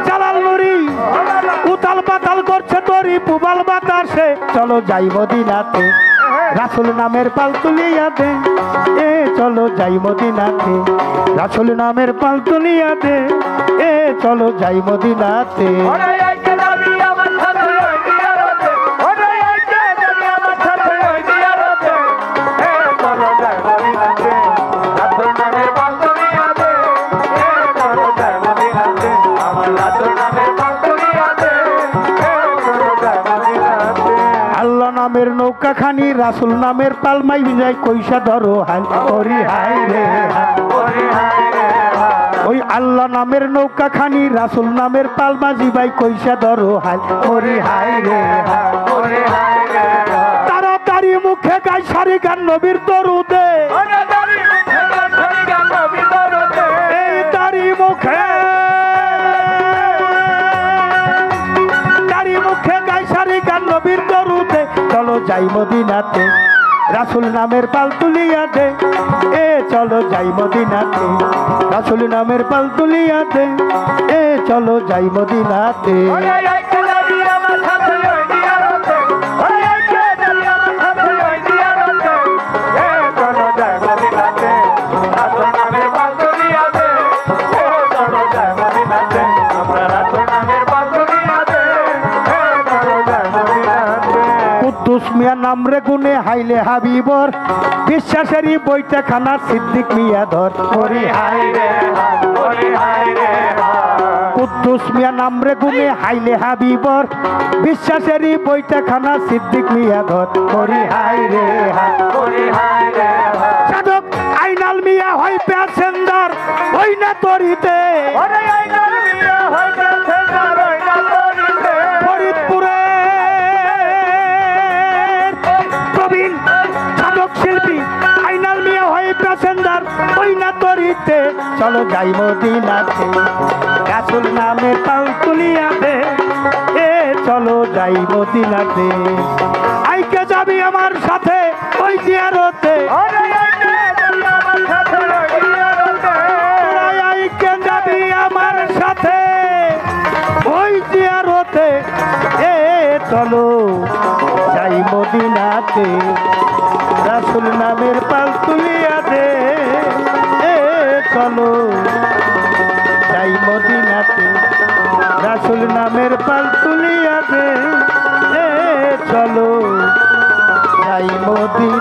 জালাল নুরি উথাল পাতাল করছে তোরই পুবাল বাতাসে চলো যাই মদিনাতে রাসূল নামের পাল তুলিয়া দে চলো যাই মদিনাতে রাসূল নামের পাল তুলিয়া দে চলো যাই মদিনাতে ওরে আইকে নবী আমার সাথে ওই জিয়ারতে ওরে আইকে নবী আমার সাথে ওই জিয়ারতে চলো যাই মদিনাতে রাসূল নামের পাল তুলিয়া দে চলো যাই মদিনাতে আমার রাসূল নামের পাল তুলিয়া দে চলো যাই মদিনাতে আল্লাহ নামের নৌকা খানি রাসূল নামের পালমাই বিজয় কইসা ধরো হাল ওরে হায় রে হায় ওরে হায় রে হায় ওই আল্লাহ নামের নৌকা খানি রাসূল নামের পালমা জিবাই কইসা ধরো হাল ওরে হায় রে হায় ওরে হায় রে হায় তাড়াতাড়ি মুখে গাই সারি গান নবীর দরুদে ওরে দাড়ি মুখে গাছড়ি গান নবী দরদে এই দাড়ি মুখে গাই সারি গান নবীর দরুদে চলো যাই মদিনাতে রাসূল নামের পাল তুলিয়া দে চলো যাই মদিনাতে রাসূল নামের পাল তুলিয়া দে চলো যাই মদিনাতে ওরে আইকে নবী আমার সাথে ওই জিয়ারতে ওরে আইকে নবী আমার সাথে ওই জিয়ারতে চলো যাই মদিনাতে রাসূল নামের পাল তুলিয়া দে চলো যাই মদিনাতে আমরা রাসূল নামের পাল তুলিয়া দে চলো যাই মদিনাতে কুদ্দুস মিয়া নাম রে গুনে হাইলে হাবিবর বিশ্বাসেরই বইটা খানা সিদ্দিক মিয়া ধর ওরে হায় রে হায় ওরে হায় রে হায় কুদ্দুস মিয়া নাম রে গুনে হাইলে হাবিবর বিশ্বাসেরই বইটা খানা সিদ্দিক মিয়া ধর ওরে হায় রে হায় ওরে হায় রে হায় সাধক আইনাল মিয়া হয় প্যাসেঞ্জার ওই না তরিতে ওরে আইনাল মিয়া হয় প্যাসেঞ্জার ওই না তরিতে ফরিদপুরে প্রবীণ সাধক শিল্পী আইনাল মিয়া হয় প্যাসেঞ্জার ওই না তরিতে চলো যাই মদিনাতে রাসূল নামের পাল তুলিয়া দে চলো যাই মদিনাতে আইকে যাবি আমার সাথে ওই জিয়ারতে ওরে আইকে নবী আমার সাথে ওই জিয়ারতে আইকে যাবি আমার সাথে ওই জিয়ারতে চলো যাই মদিনাতে রাসূল নামের পাল তুলিয়া দে চলো যাই মদিনাতে রাসূল নামের পাল তুলিয়া দে চলো যাই মদিনাতে